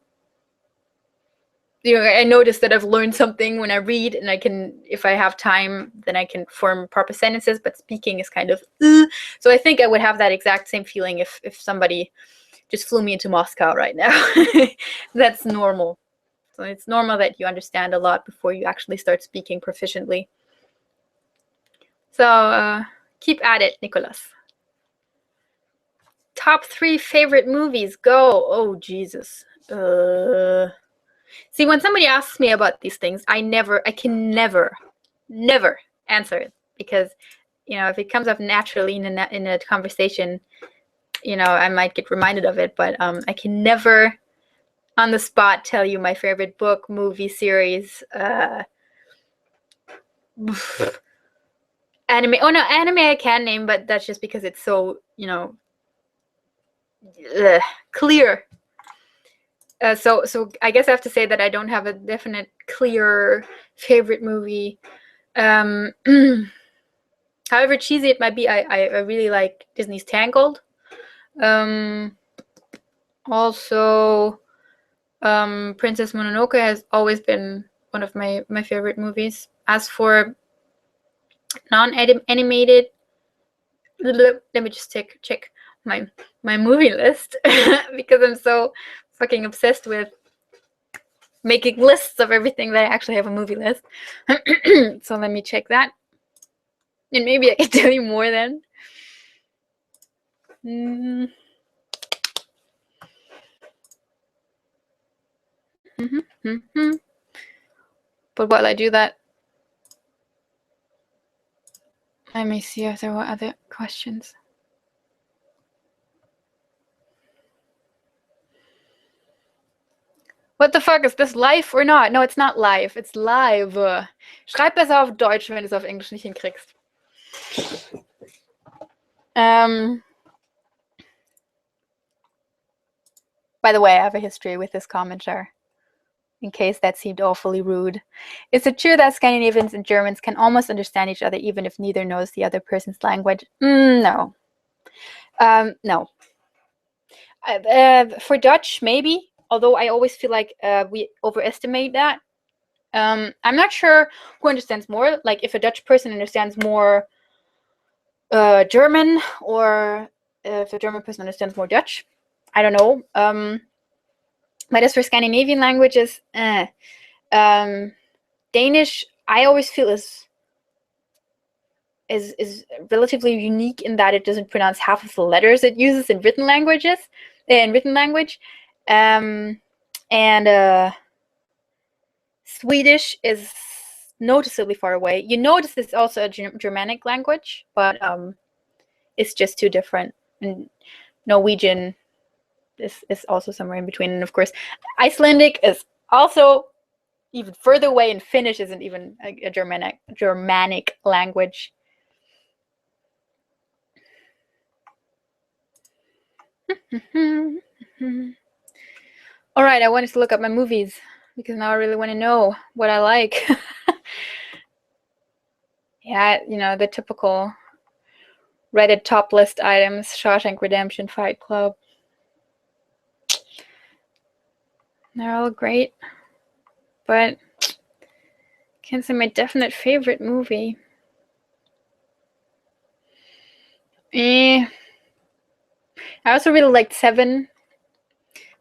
A: I notice that I've learned something when I read, and I can, if I have time, then I can form proper sentences. But speaking is kind of. So I think I would have that exact same feeling if somebody just flew me into Moscow right now. That's normal. So it's normal that you understand a lot before you actually start speaking proficiently. So keep at it, Nicholas. Top 3 favorite movies. Go. Oh, Jesus. See, when somebody asks me about these things, I can never answer it because, if it comes up naturally in a conversation, I might get reminded of it, but I can never on the spot tell you my favorite book, movie, series, anime. Oh no, anime I can name, but that's just because it's so, clear. So I guess I have to say that I don't have a definite, clear favorite movie. However cheesy it might be, I really like Disney's Tangled. Also, Princess Mononoke has always been one of my favorite movies. As for non-animated, let me just check my movie list because I'm so fucking obsessed with making lists of everything that I actually have a movie list. So let me check that, and maybe I can tell you more then. But while I do that, let me see if there were other questions. What the fuck, is this live or not? No, it's not live. It's live. Schreib besser auf Deutsch, wenn du es auf Englisch nicht hinkriegst. By the way, I have a history with this commenter, in case that seemed awfully rude. Is it true that Scandinavians and Germans can almost understand each other even if neither knows the other person's language? No. No. For Dutch, maybe. Although I always feel like we overestimate that. I'm not sure who understands more. Like if a Dutch person understands more German, or if a German person understands more Dutch. I don't know. But as for Scandinavian languages, Danish, I always feel is relatively unique in that it doesn't pronounce half of the letters it uses in written language. And Swedish is noticeably far away. You notice it's also a Germanic language, but it's just too different. And Norwegian is also somewhere in between. And of course, Icelandic is also even further away, and Finnish isn't even a Germanic language. All right, I wanted to look up my movies because now I really want to know what I like. Yeah, the typical Reddit top list items, Shawshank Redemption, Fight Club. They're all great, but can't say my definite favorite movie. I also really liked Seven,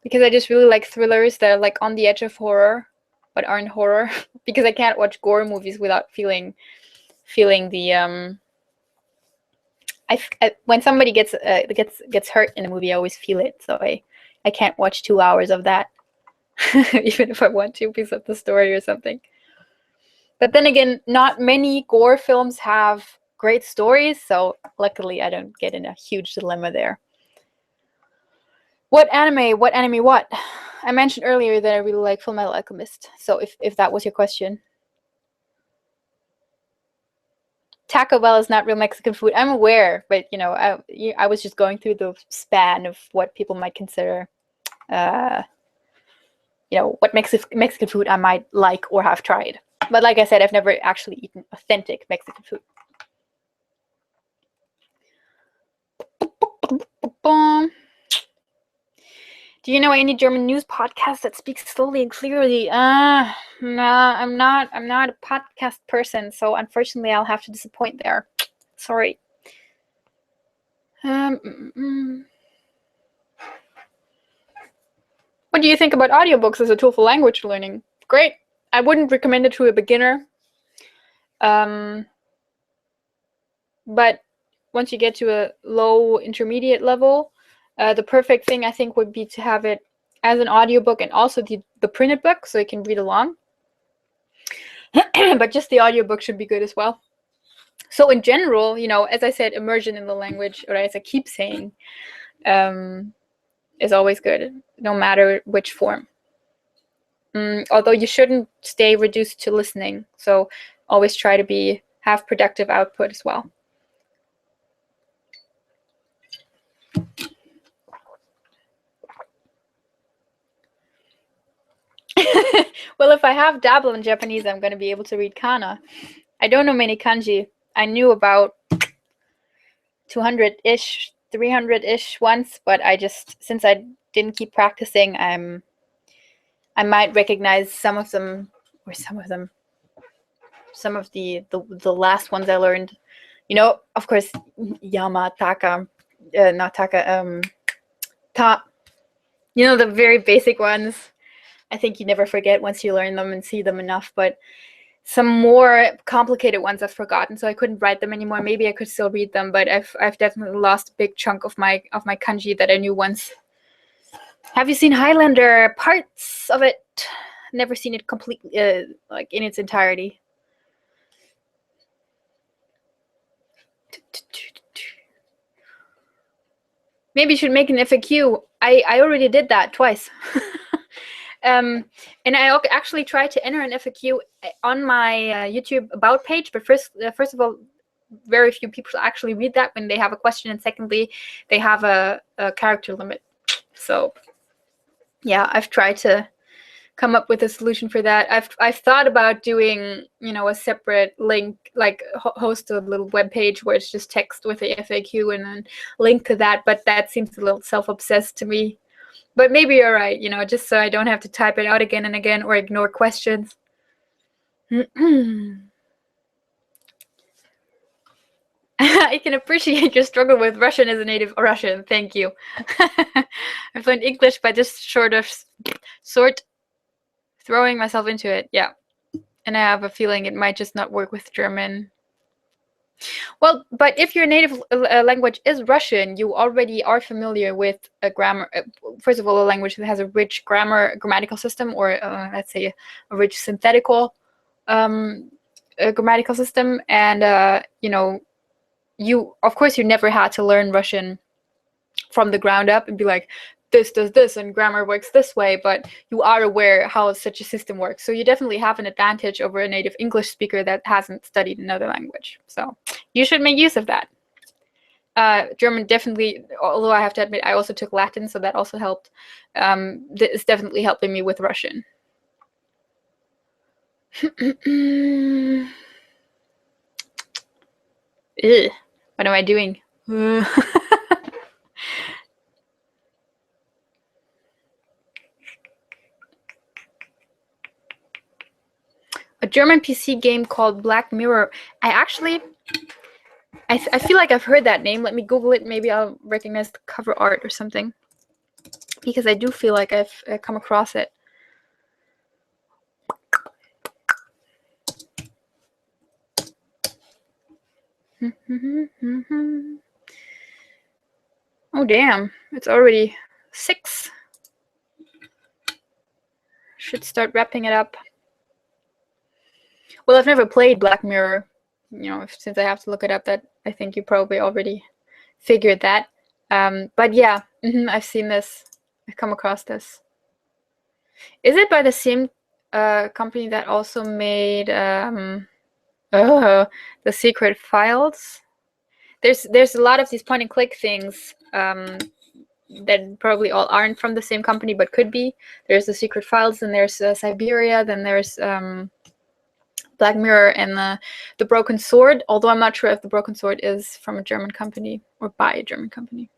A: because I just really like thrillers that are like on the edge of horror but aren't horror, because I can't watch gore movies without feeling the when somebody gets hurt in a movie, I always feel it. So I can't watch 2 hours of that, even if I want to, because of the story or something. But then again, not many gore films have great stories, so luckily I don't get in a huge dilemma there. What anime? What? I mentioned earlier that I really like Fullmetal Alchemist, so if that was your question. Taco Bell is not real Mexican food. I'm aware, but I was just going through the span of what people might consider, what Mexican food I might like or have tried. But like I said, I've never actually eaten authentic Mexican food. Do you know any German news podcast that speaks slowly and clearly? No, I'm not a podcast person, so unfortunately I'll have to disappoint there. Sorry. What do you think about audiobooks as a tool for language learning? Great. I wouldn't recommend it to a beginner. But once you get to a low intermediate level, the perfect thing I think would be to have it as an audiobook and also the printed book, so you can read along. But just the audiobook should be good as well. So in general, as I said, immersion in the language, or as I keep saying, is always good, no matter which form. Although you shouldn't stay reduced to listening, so always try to have productive output as well. Well, if I have dabble in Japanese, I'm going to be able to read kana. I don't know many kanji. I knew about 200-ish, 300-ish once, but since I didn't keep practicing, I might recognize some of the last ones I learned. Of course, yama, taka, not taka, ta. The very basic ones. I think you never forget once you learn them and see them enough, but some more complicated ones I've forgotten, so I couldn't write them anymore. Maybe I could still read them, but I've definitely lost a big chunk of my kanji that I knew once. Have you seen Highlander? Parts of it. Never seen it completely, like in its entirety. Maybe you should make an FAQ. I already did that twice. And I actually tried to enter an FAQ on my YouTube About page, but first of all, very few people actually read that when they have a question, and secondly, they have a character limit. So yeah, I've tried to come up with a solution for that. I've thought about doing a separate link, like host a little web page where it's just text with a FAQ and then link to that, but that seems a little self-obsessed to me. But maybe you're right, just so I don't have to type it out again and again or ignore questions. I can appreciate your struggle with Russian as a native Russian. Thank you. I've learned English by just sort throwing myself into it. Yeah. And I have a feeling it might just not work with German. Well, but if your native language is Russian, you already are familiar with a grammar. First of all, a language that has a rich grammatical system, or let's say a rich synthetical grammatical system. And of course, you never had to learn Russian from the ground up and be like, this does this and grammar works this way, but you are aware how such a system works. So you definitely have an advantage over a native English speaker that hasn't studied another language. So you should make use of that. German definitely, although I have to admit I also took Latin, so that also helped. It's definitely helping me with Russian. Ew, what am I doing? A German PC game called Black Mirror. I feel like I've heard that name. Let me Google it. Maybe I'll recognize the cover art or something. Because I do feel like I've come across it. Oh, damn. It's already 6. Should start wrapping it up. Well, I've never played Black Mirror. You know, since I have to look it up, that I think you probably already figured that. But yeah, I've seen this. I've come across this. Is it by the same company that also made The Secret Files? There's a lot of these point and click things that probably all aren't from the same company, but could be. There's The Secret Files, and there's Siberia, then there's Black Mirror and the Broken Sword, although I'm not sure if the Broken Sword is from a German company or by a German company.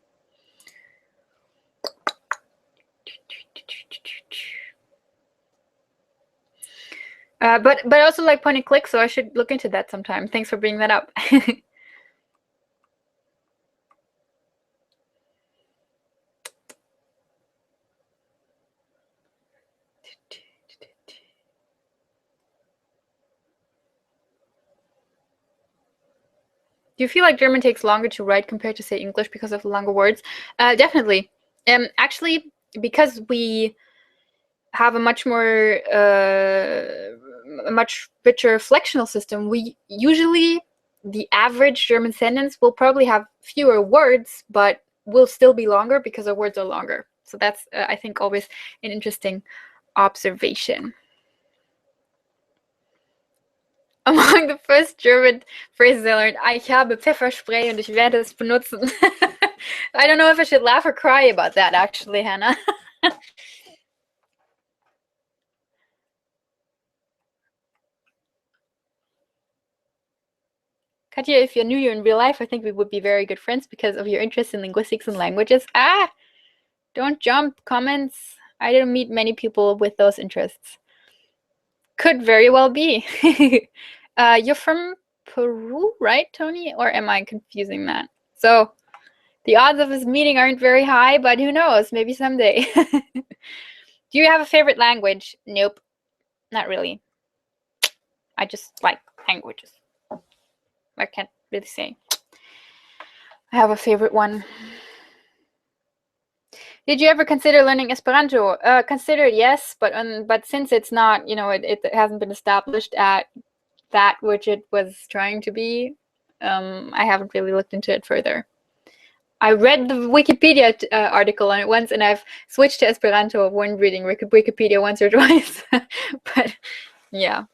A: But I also like point and click, so I should look into that sometime. Thanks for bringing that up. Do you feel like German takes longer to write compared to, say, English because of the longer words? Definitely. Actually, because we have a much more, a much richer flexional system, we usually, the average German sentence will probably have fewer words, but will still be longer because our words are longer. So that's, I think, always an interesting observation. Among the first German phrases I learned, ich habe Pfefferspray und ich werde es benutzen. I don't know if I should laugh or cry about that, actually, Hannah. Katja, if I knew you in real life, I think we would be very good friends because of your interest in linguistics and languages. Don't jump comments. I didn't meet many people with those interests. Could very well be. You're from Peru, right, Tony? Or am I confusing that? So the odds of us meeting aren't very high, but who knows? Maybe someday. Do you have a favorite language? Nope, not really. I just like languages. I can't really say I have a favorite one. Did you ever consider learning Esperanto? Considered, yes, but since it's not, you know, it hasn't been established at that which it was trying to be, I haven't really looked into it further. I read the Wikipedia article on it once, and I've switched to Esperanto when reading Wikipedia once or twice. But yeah.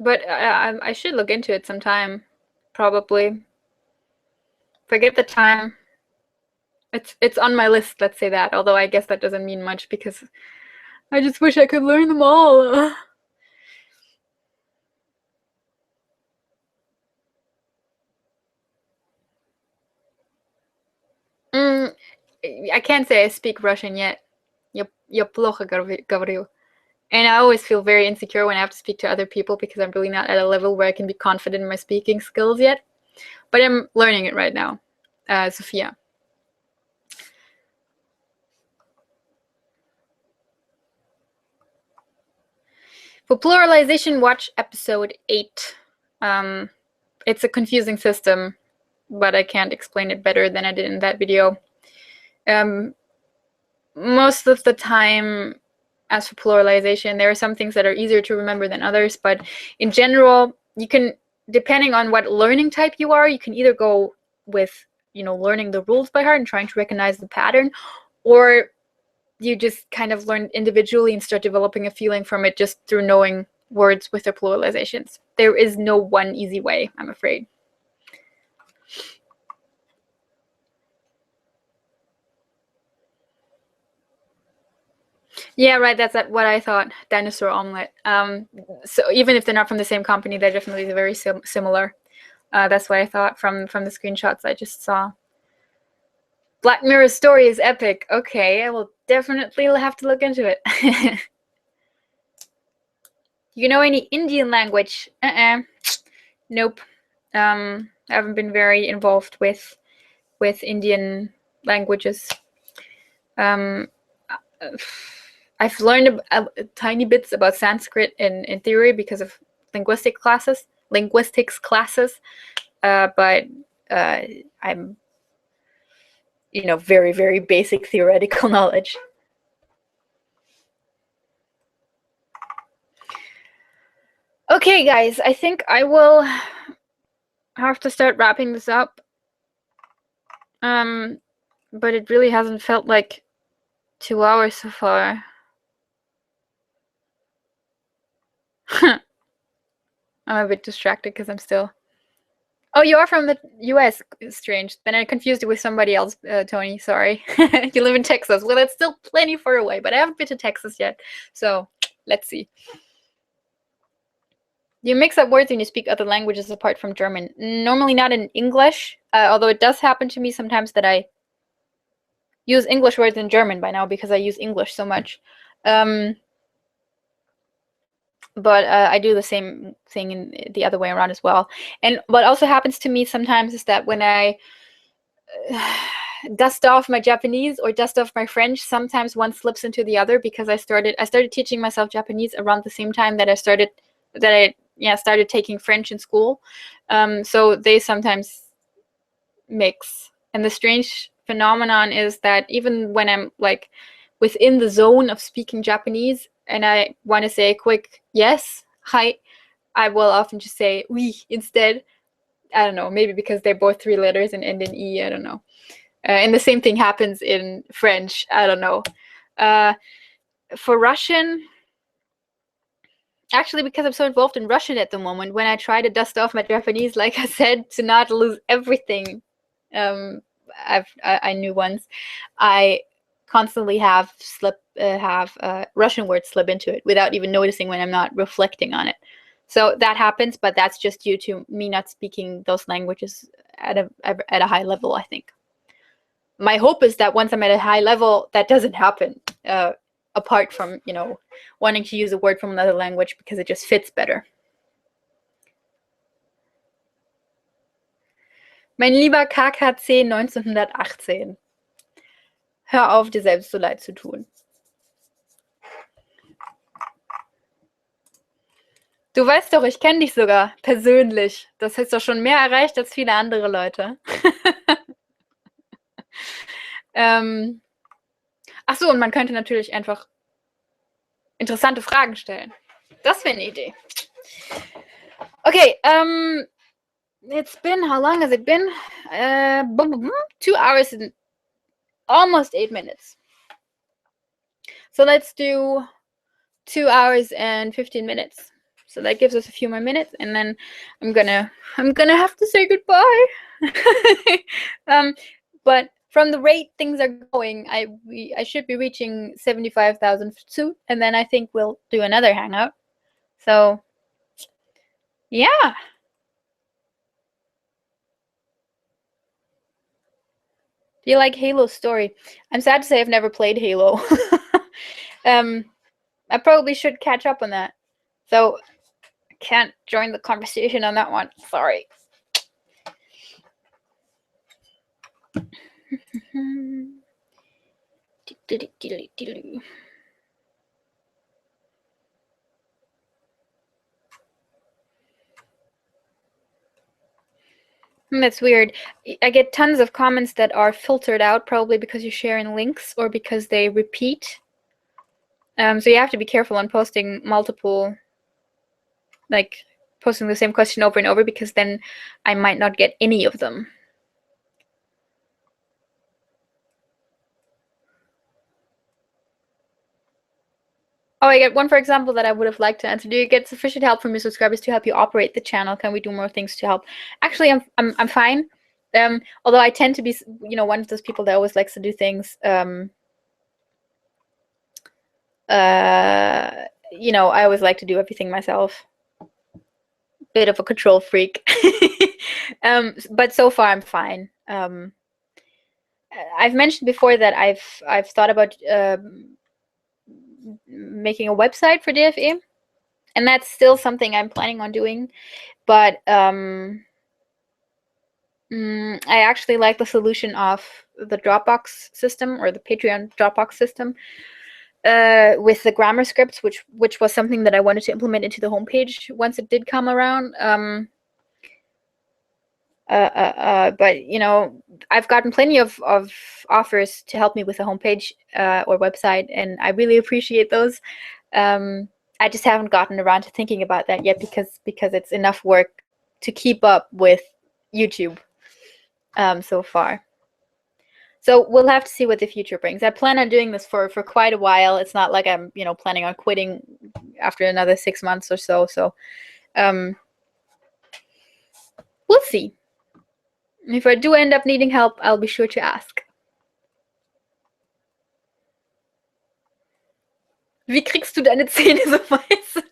A: But I should look into it sometime, probably. If I get the time. It's on my list, let's say that. Although I guess that doesn't mean much because I just wish I could learn them all. I can't say I speak Russian yet. Я плохо говорю. And I always feel very insecure when I have to speak to other people because I'm really not at a level where I can be confident in my speaking skills yet. But I'm learning it right now. Sophia. For pluralization, watch episode 8. It's a confusing system, but I can't explain it better than I did in that video. Most of the time, as for pluralization, there are some things that are easier to remember than others, but in general, you can, depending on what learning type you are, you can either go with, you know, learning the rules by heart and trying to recognize the pattern, or you just kind of learn individually and start developing a feeling from it just through knowing words with their pluralizations. There is no one easy way, I'm afraid. Yeah, right. That's what I thought. Dinosaur omelet. So even if they're not from the same company, they're definitely very similar. That's what I thought from the screenshots I just saw. Black Mirror's story is epic. Okay, I will definitely have to look into it. You know any Indian language? Nope. I haven't been very involved with Indian languages. I've learned tiny bits about Sanskrit in theory because of linguistics classes, but I'm, very, very basic theoretical knowledge. Okay, guys, I think I will have to start wrapping this up. But it really hasn't felt like 2 hours so far. I'm a bit distracted because I'm still... Oh, you are from the US. Strange. Then I confused you with somebody else, Tony. Sorry. You live in Texas. Well, that's still plenty far away, but I haven't been to Texas yet. So, let's see. You mix up words when you speak other languages apart from German. Normally not in English, although it does happen to me sometimes that I use English words in German by now because I use English so much. But I do the same thing in the other way around as well. And what also happens to me sometimes is that when I dust off my Japanese or dust off my French, sometimes one slips into the other because I started teaching myself Japanese around the same time that I started taking French in school. So they sometimes mix. And the strange phenomenon is that even when I'm like within the zone of speaking Japanese and I want to say a quick yes, hi, I will often just say oui instead. I don't know, maybe because they're both 3 letters and end in E, I don't know. And the same thing happens in French, I don't know. For Russian, actually, because I'm so involved in Russian at the moment, when I try to dust off my Japanese, like I said, to not lose everything I knew once, I constantly have Russian words slip into it without even noticing when I'm not reflecting on it. So that happens, but that's just due to me not speaking those languages at a high level, I think. My hope is that once I'm at a high level, that doesn't happen, apart from, wanting to use a word from another language because it just fits better. Mein lieber KKC 1918. Hör auf, dir selbst so leid zu tun. Du weißt doch, ich kenne dich sogar persönlich. Das ist doch schon mehr erreicht als viele andere Leute. Ach so, und man könnte natürlich einfach interessante Fragen stellen. Das wäre eine Idee. Okay, it's been, how long has it been? 2 hours and almost 8 minutes. So let's do 2 hours and 15 minutes. So that gives us a few more minutes, and then I'm gonna have to say goodbye. But from the rate things are going, I should be reaching 75,000 soon, and then I think we'll do another hangout. So yeah. Do you like Halo's story? I'm sad to say I've never played Halo. I probably should catch up on that. So I can't join the conversation on that one. Sorry. That's weird. I get tons of comments that are filtered out, probably because you're sharing links or because they repeat. So you have to be careful on posting multiple, like posting the same question over and over, because then I might not get any of them. Oh, I get one, for example, that I would have liked to answer. Do you get sufficient help from your subscribers to help you operate the channel? Can we do more things to help? Actually, I'm fine. Although I tend to be, one of those people that always likes to do things You know, I always like to do everything myself. Bit of a control freak. But so far I'm fine. I've mentioned before that I've thought about making a website for DFE, and that's still something I'm planning on doing. But I actually like the solution of the Dropbox system, or the Patreon Dropbox system, with the grammar scripts, which was something that I wanted to implement into the homepage once it did come around. But you know, I've gotten plenty of offers to help me with the homepage or website, and I really appreciate those. I just haven't gotten around to thinking about that yet because it's enough work to keep up with YouTube so far. So we'll have to see what the future brings. I plan on doing this for quite a while. It's not like I'm, you know, planning on quitting after another 6 months or so. So we'll see. If I do end up needing help, I'll be sure to ask. Wie kriegst du deine Zähne so weiß?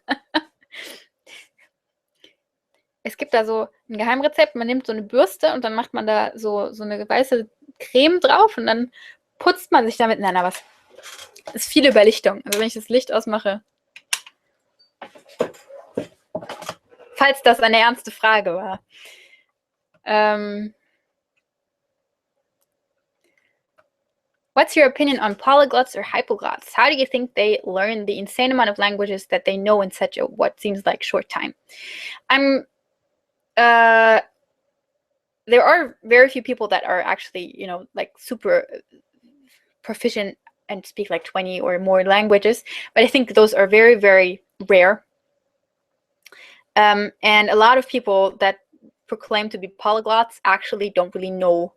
A: Es gibt da so ein Geheimrezept. Man nimmt so eine Bürste und dann macht man da so eine weiße Creme drauf und dann putzt man sich damit. Nein, aber es ist viel Überlichtung. Also wenn ich das Licht ausmache. Falls das eine ernste Frage war. What's your opinion on polyglots or hypoglots? How do you think they learn the insane amount of languages that they know in such a what seems like short time? There are very few people that are actually, you know, like super proficient and speak like 20 or more languages, but I think those are very, very rare. And a lot of people that proclaim to be polyglots actually don't really know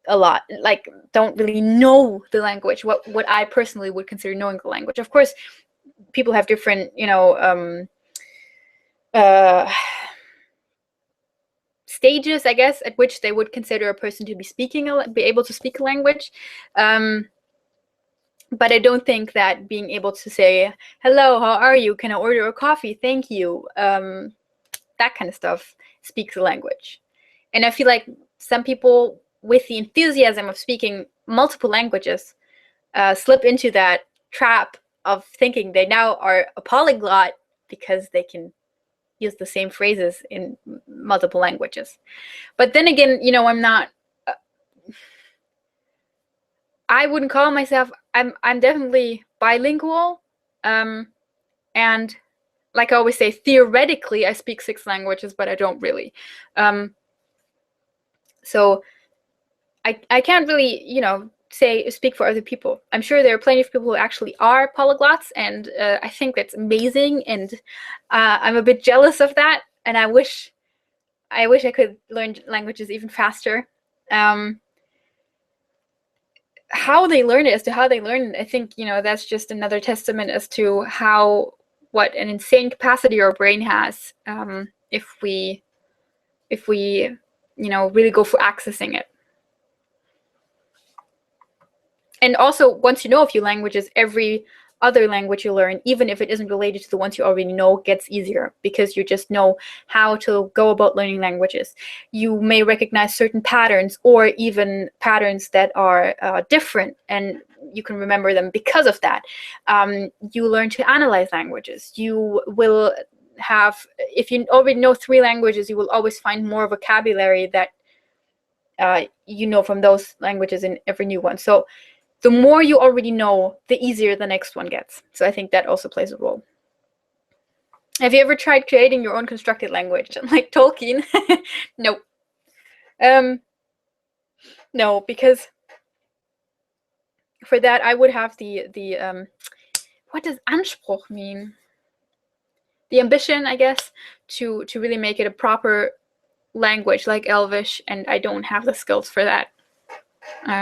A: a lot, like don't really know the language, what I personally would consider knowing the language. Of course, people have different, you know, stages, I guess, at which they would consider a person to be able to speak a language. But I don't think that being able to say, hello, how are you? Can I order a coffee? Thank you. That kind of stuff speaks a language. And I feel like some people with the enthusiasm of speaking multiple languages slip into that trap of thinking they now are a polyglot because they can use the same phrases in multiple languages. But then again, you know, I'm not. I wouldn't call myself. I'm definitely bilingual, and like I always say, theoretically, I speak 6 languages, but I don't really. So I can't really, you know, speak for other people. I'm sure there are plenty of people who actually are polyglots, and I think that's amazing. And I'm a bit jealous of that, and I wish I could learn languages even faster. How they learn it, as to how they learn it, I think, you know, that's just another testament as to what an insane capacity our brain has, if we, you know, really go for accessing it. And also, once you know a few languages, every other language you learn, even if it isn't related to the ones you already know, gets easier because you just know how to go about learning languages. You may recognize certain patterns, or even patterns that are different, and you can remember them because of that. You learn to analyze languages. You will have, if you already know 3 languages, you will always find more vocabulary that you know from those languages in every new one. So the more you already know, the easier the next one gets. So I think that also plays a role. Have you ever tried creating your own constructed language, like Tolkien? No. No, because for that I would have the what does Anspruch mean? The ambition, I guess, to really make it a proper language like Elvish, and I don't have the skills for that.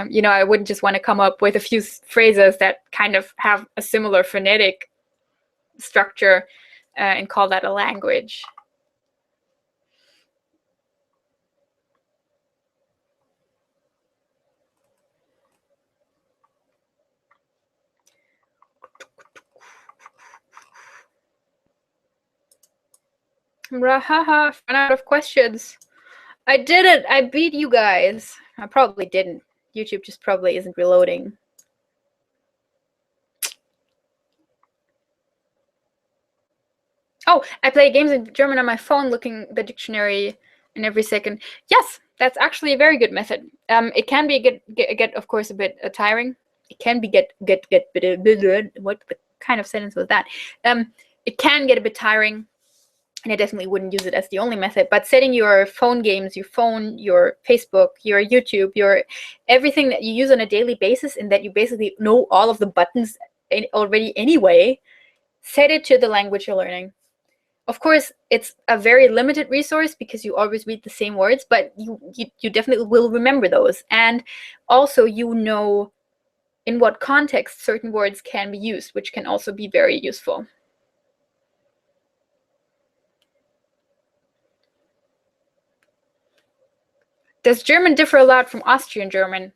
A: You know, I wouldn't just want to come up with a few phrases that kind of have a similar phonetic structure and call that a language. Rahaha, run out of questions. I did it. I beat you guys. I probably didn't. YouTube just probably isn't reloading. Oh, I play games in German on my phone, looking the dictionary in every second. Yes, that's actually a very good method. It can be get of course a bit tiring. It can be get what kind of sentence was that? It can get a bit tiring, and I definitely wouldn't use it as the only method. But setting your phone games, your phone, your Facebook, your YouTube, your everything that you use on a daily basis, and that you basically know all of the buttons already anyway, set it to the language you're learning. Of course, it's a very limited resource because you always read the same words, but you definitely will remember those. And also, you know in what context certain words can be used, which can also be very useful. Does German differ a lot from Austrian German?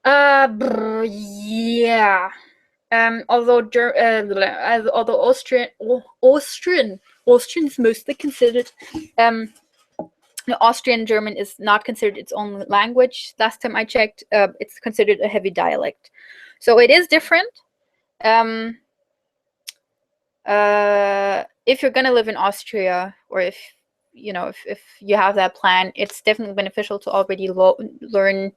A: Yeah. Although Austrian is mostly considered Austrian German is not considered its own language. Last time I checked, it's considered a heavy dialect. So it is different. If you're gonna live in Austria, or if you have that plan, it's definitely beneficial to already learn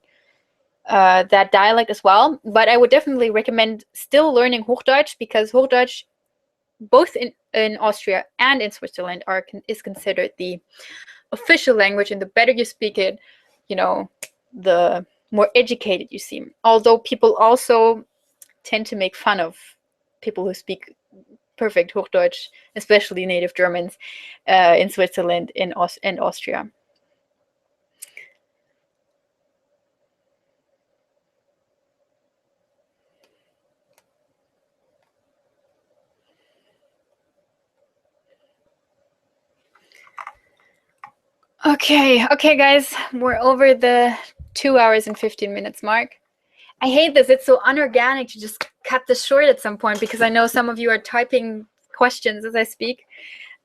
A: that dialect as well. But I would definitely recommend still learning Hochdeutsch, because Hochdeutsch, both in Austria and in Switzerland, is considered the official language, and the better you speak it, the more educated you seem. Although people also tend to make fun of people who speak perfect Hochdeutsch, especially native Germans, in Switzerland and Austria. Okay, guys, we're over the 2 hours and 15 minutes mark. I hate this. It's so unorganic to just cut this short at some point, because I know some of you are typing questions as I speak.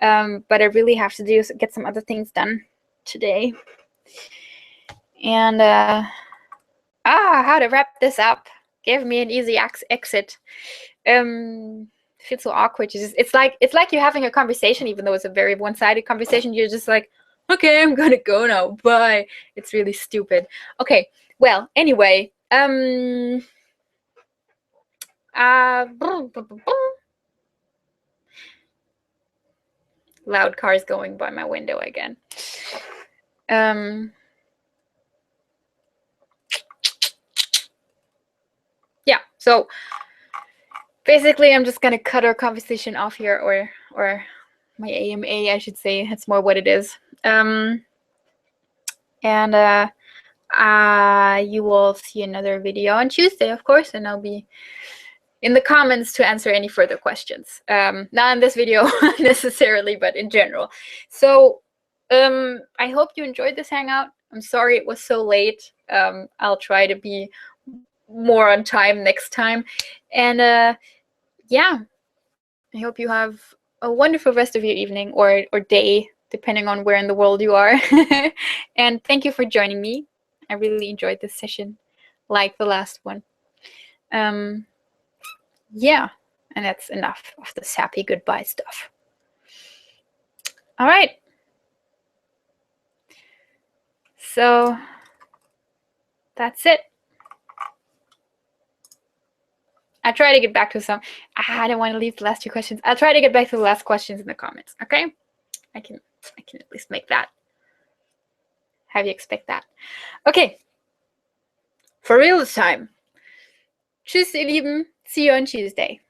A: But I really have to get some other things done today. And how to wrap this up? Give me an easy exit. Feels so awkward. It's like you're having a conversation, even though it's a very one-sided conversation. You're just like, okay, I'm gonna go now. Bye. It's really stupid. Okay. Well, anyway. Loud cars going by my window again. Yeah, so basically I'm just gonna cut our conversation off here, or my AMA, I should say. It's more what it is. And you will see another video on Tuesday, of course, and I'll be in the comments to answer any further questions. Not in this video necessarily, but in general. So I hope you enjoyed this hangout. I'm sorry it was so late. I'll try to be more on time next time. And yeah, I hope you have a wonderful rest of your evening or day, depending on where in the world you are. And thank you for joining me. I really enjoyed this session, like the last one. Yeah, and that's enough of this happy goodbye stuff. All right. So that's it. I try to get back to some. I don't want to leave the last two questions. I'll try to get back to the last questions in the comments. Okay, I can at least make that. Have you expect that? Okay. For real this time. Tschüss, ihr Lieben. See you on Tuesday.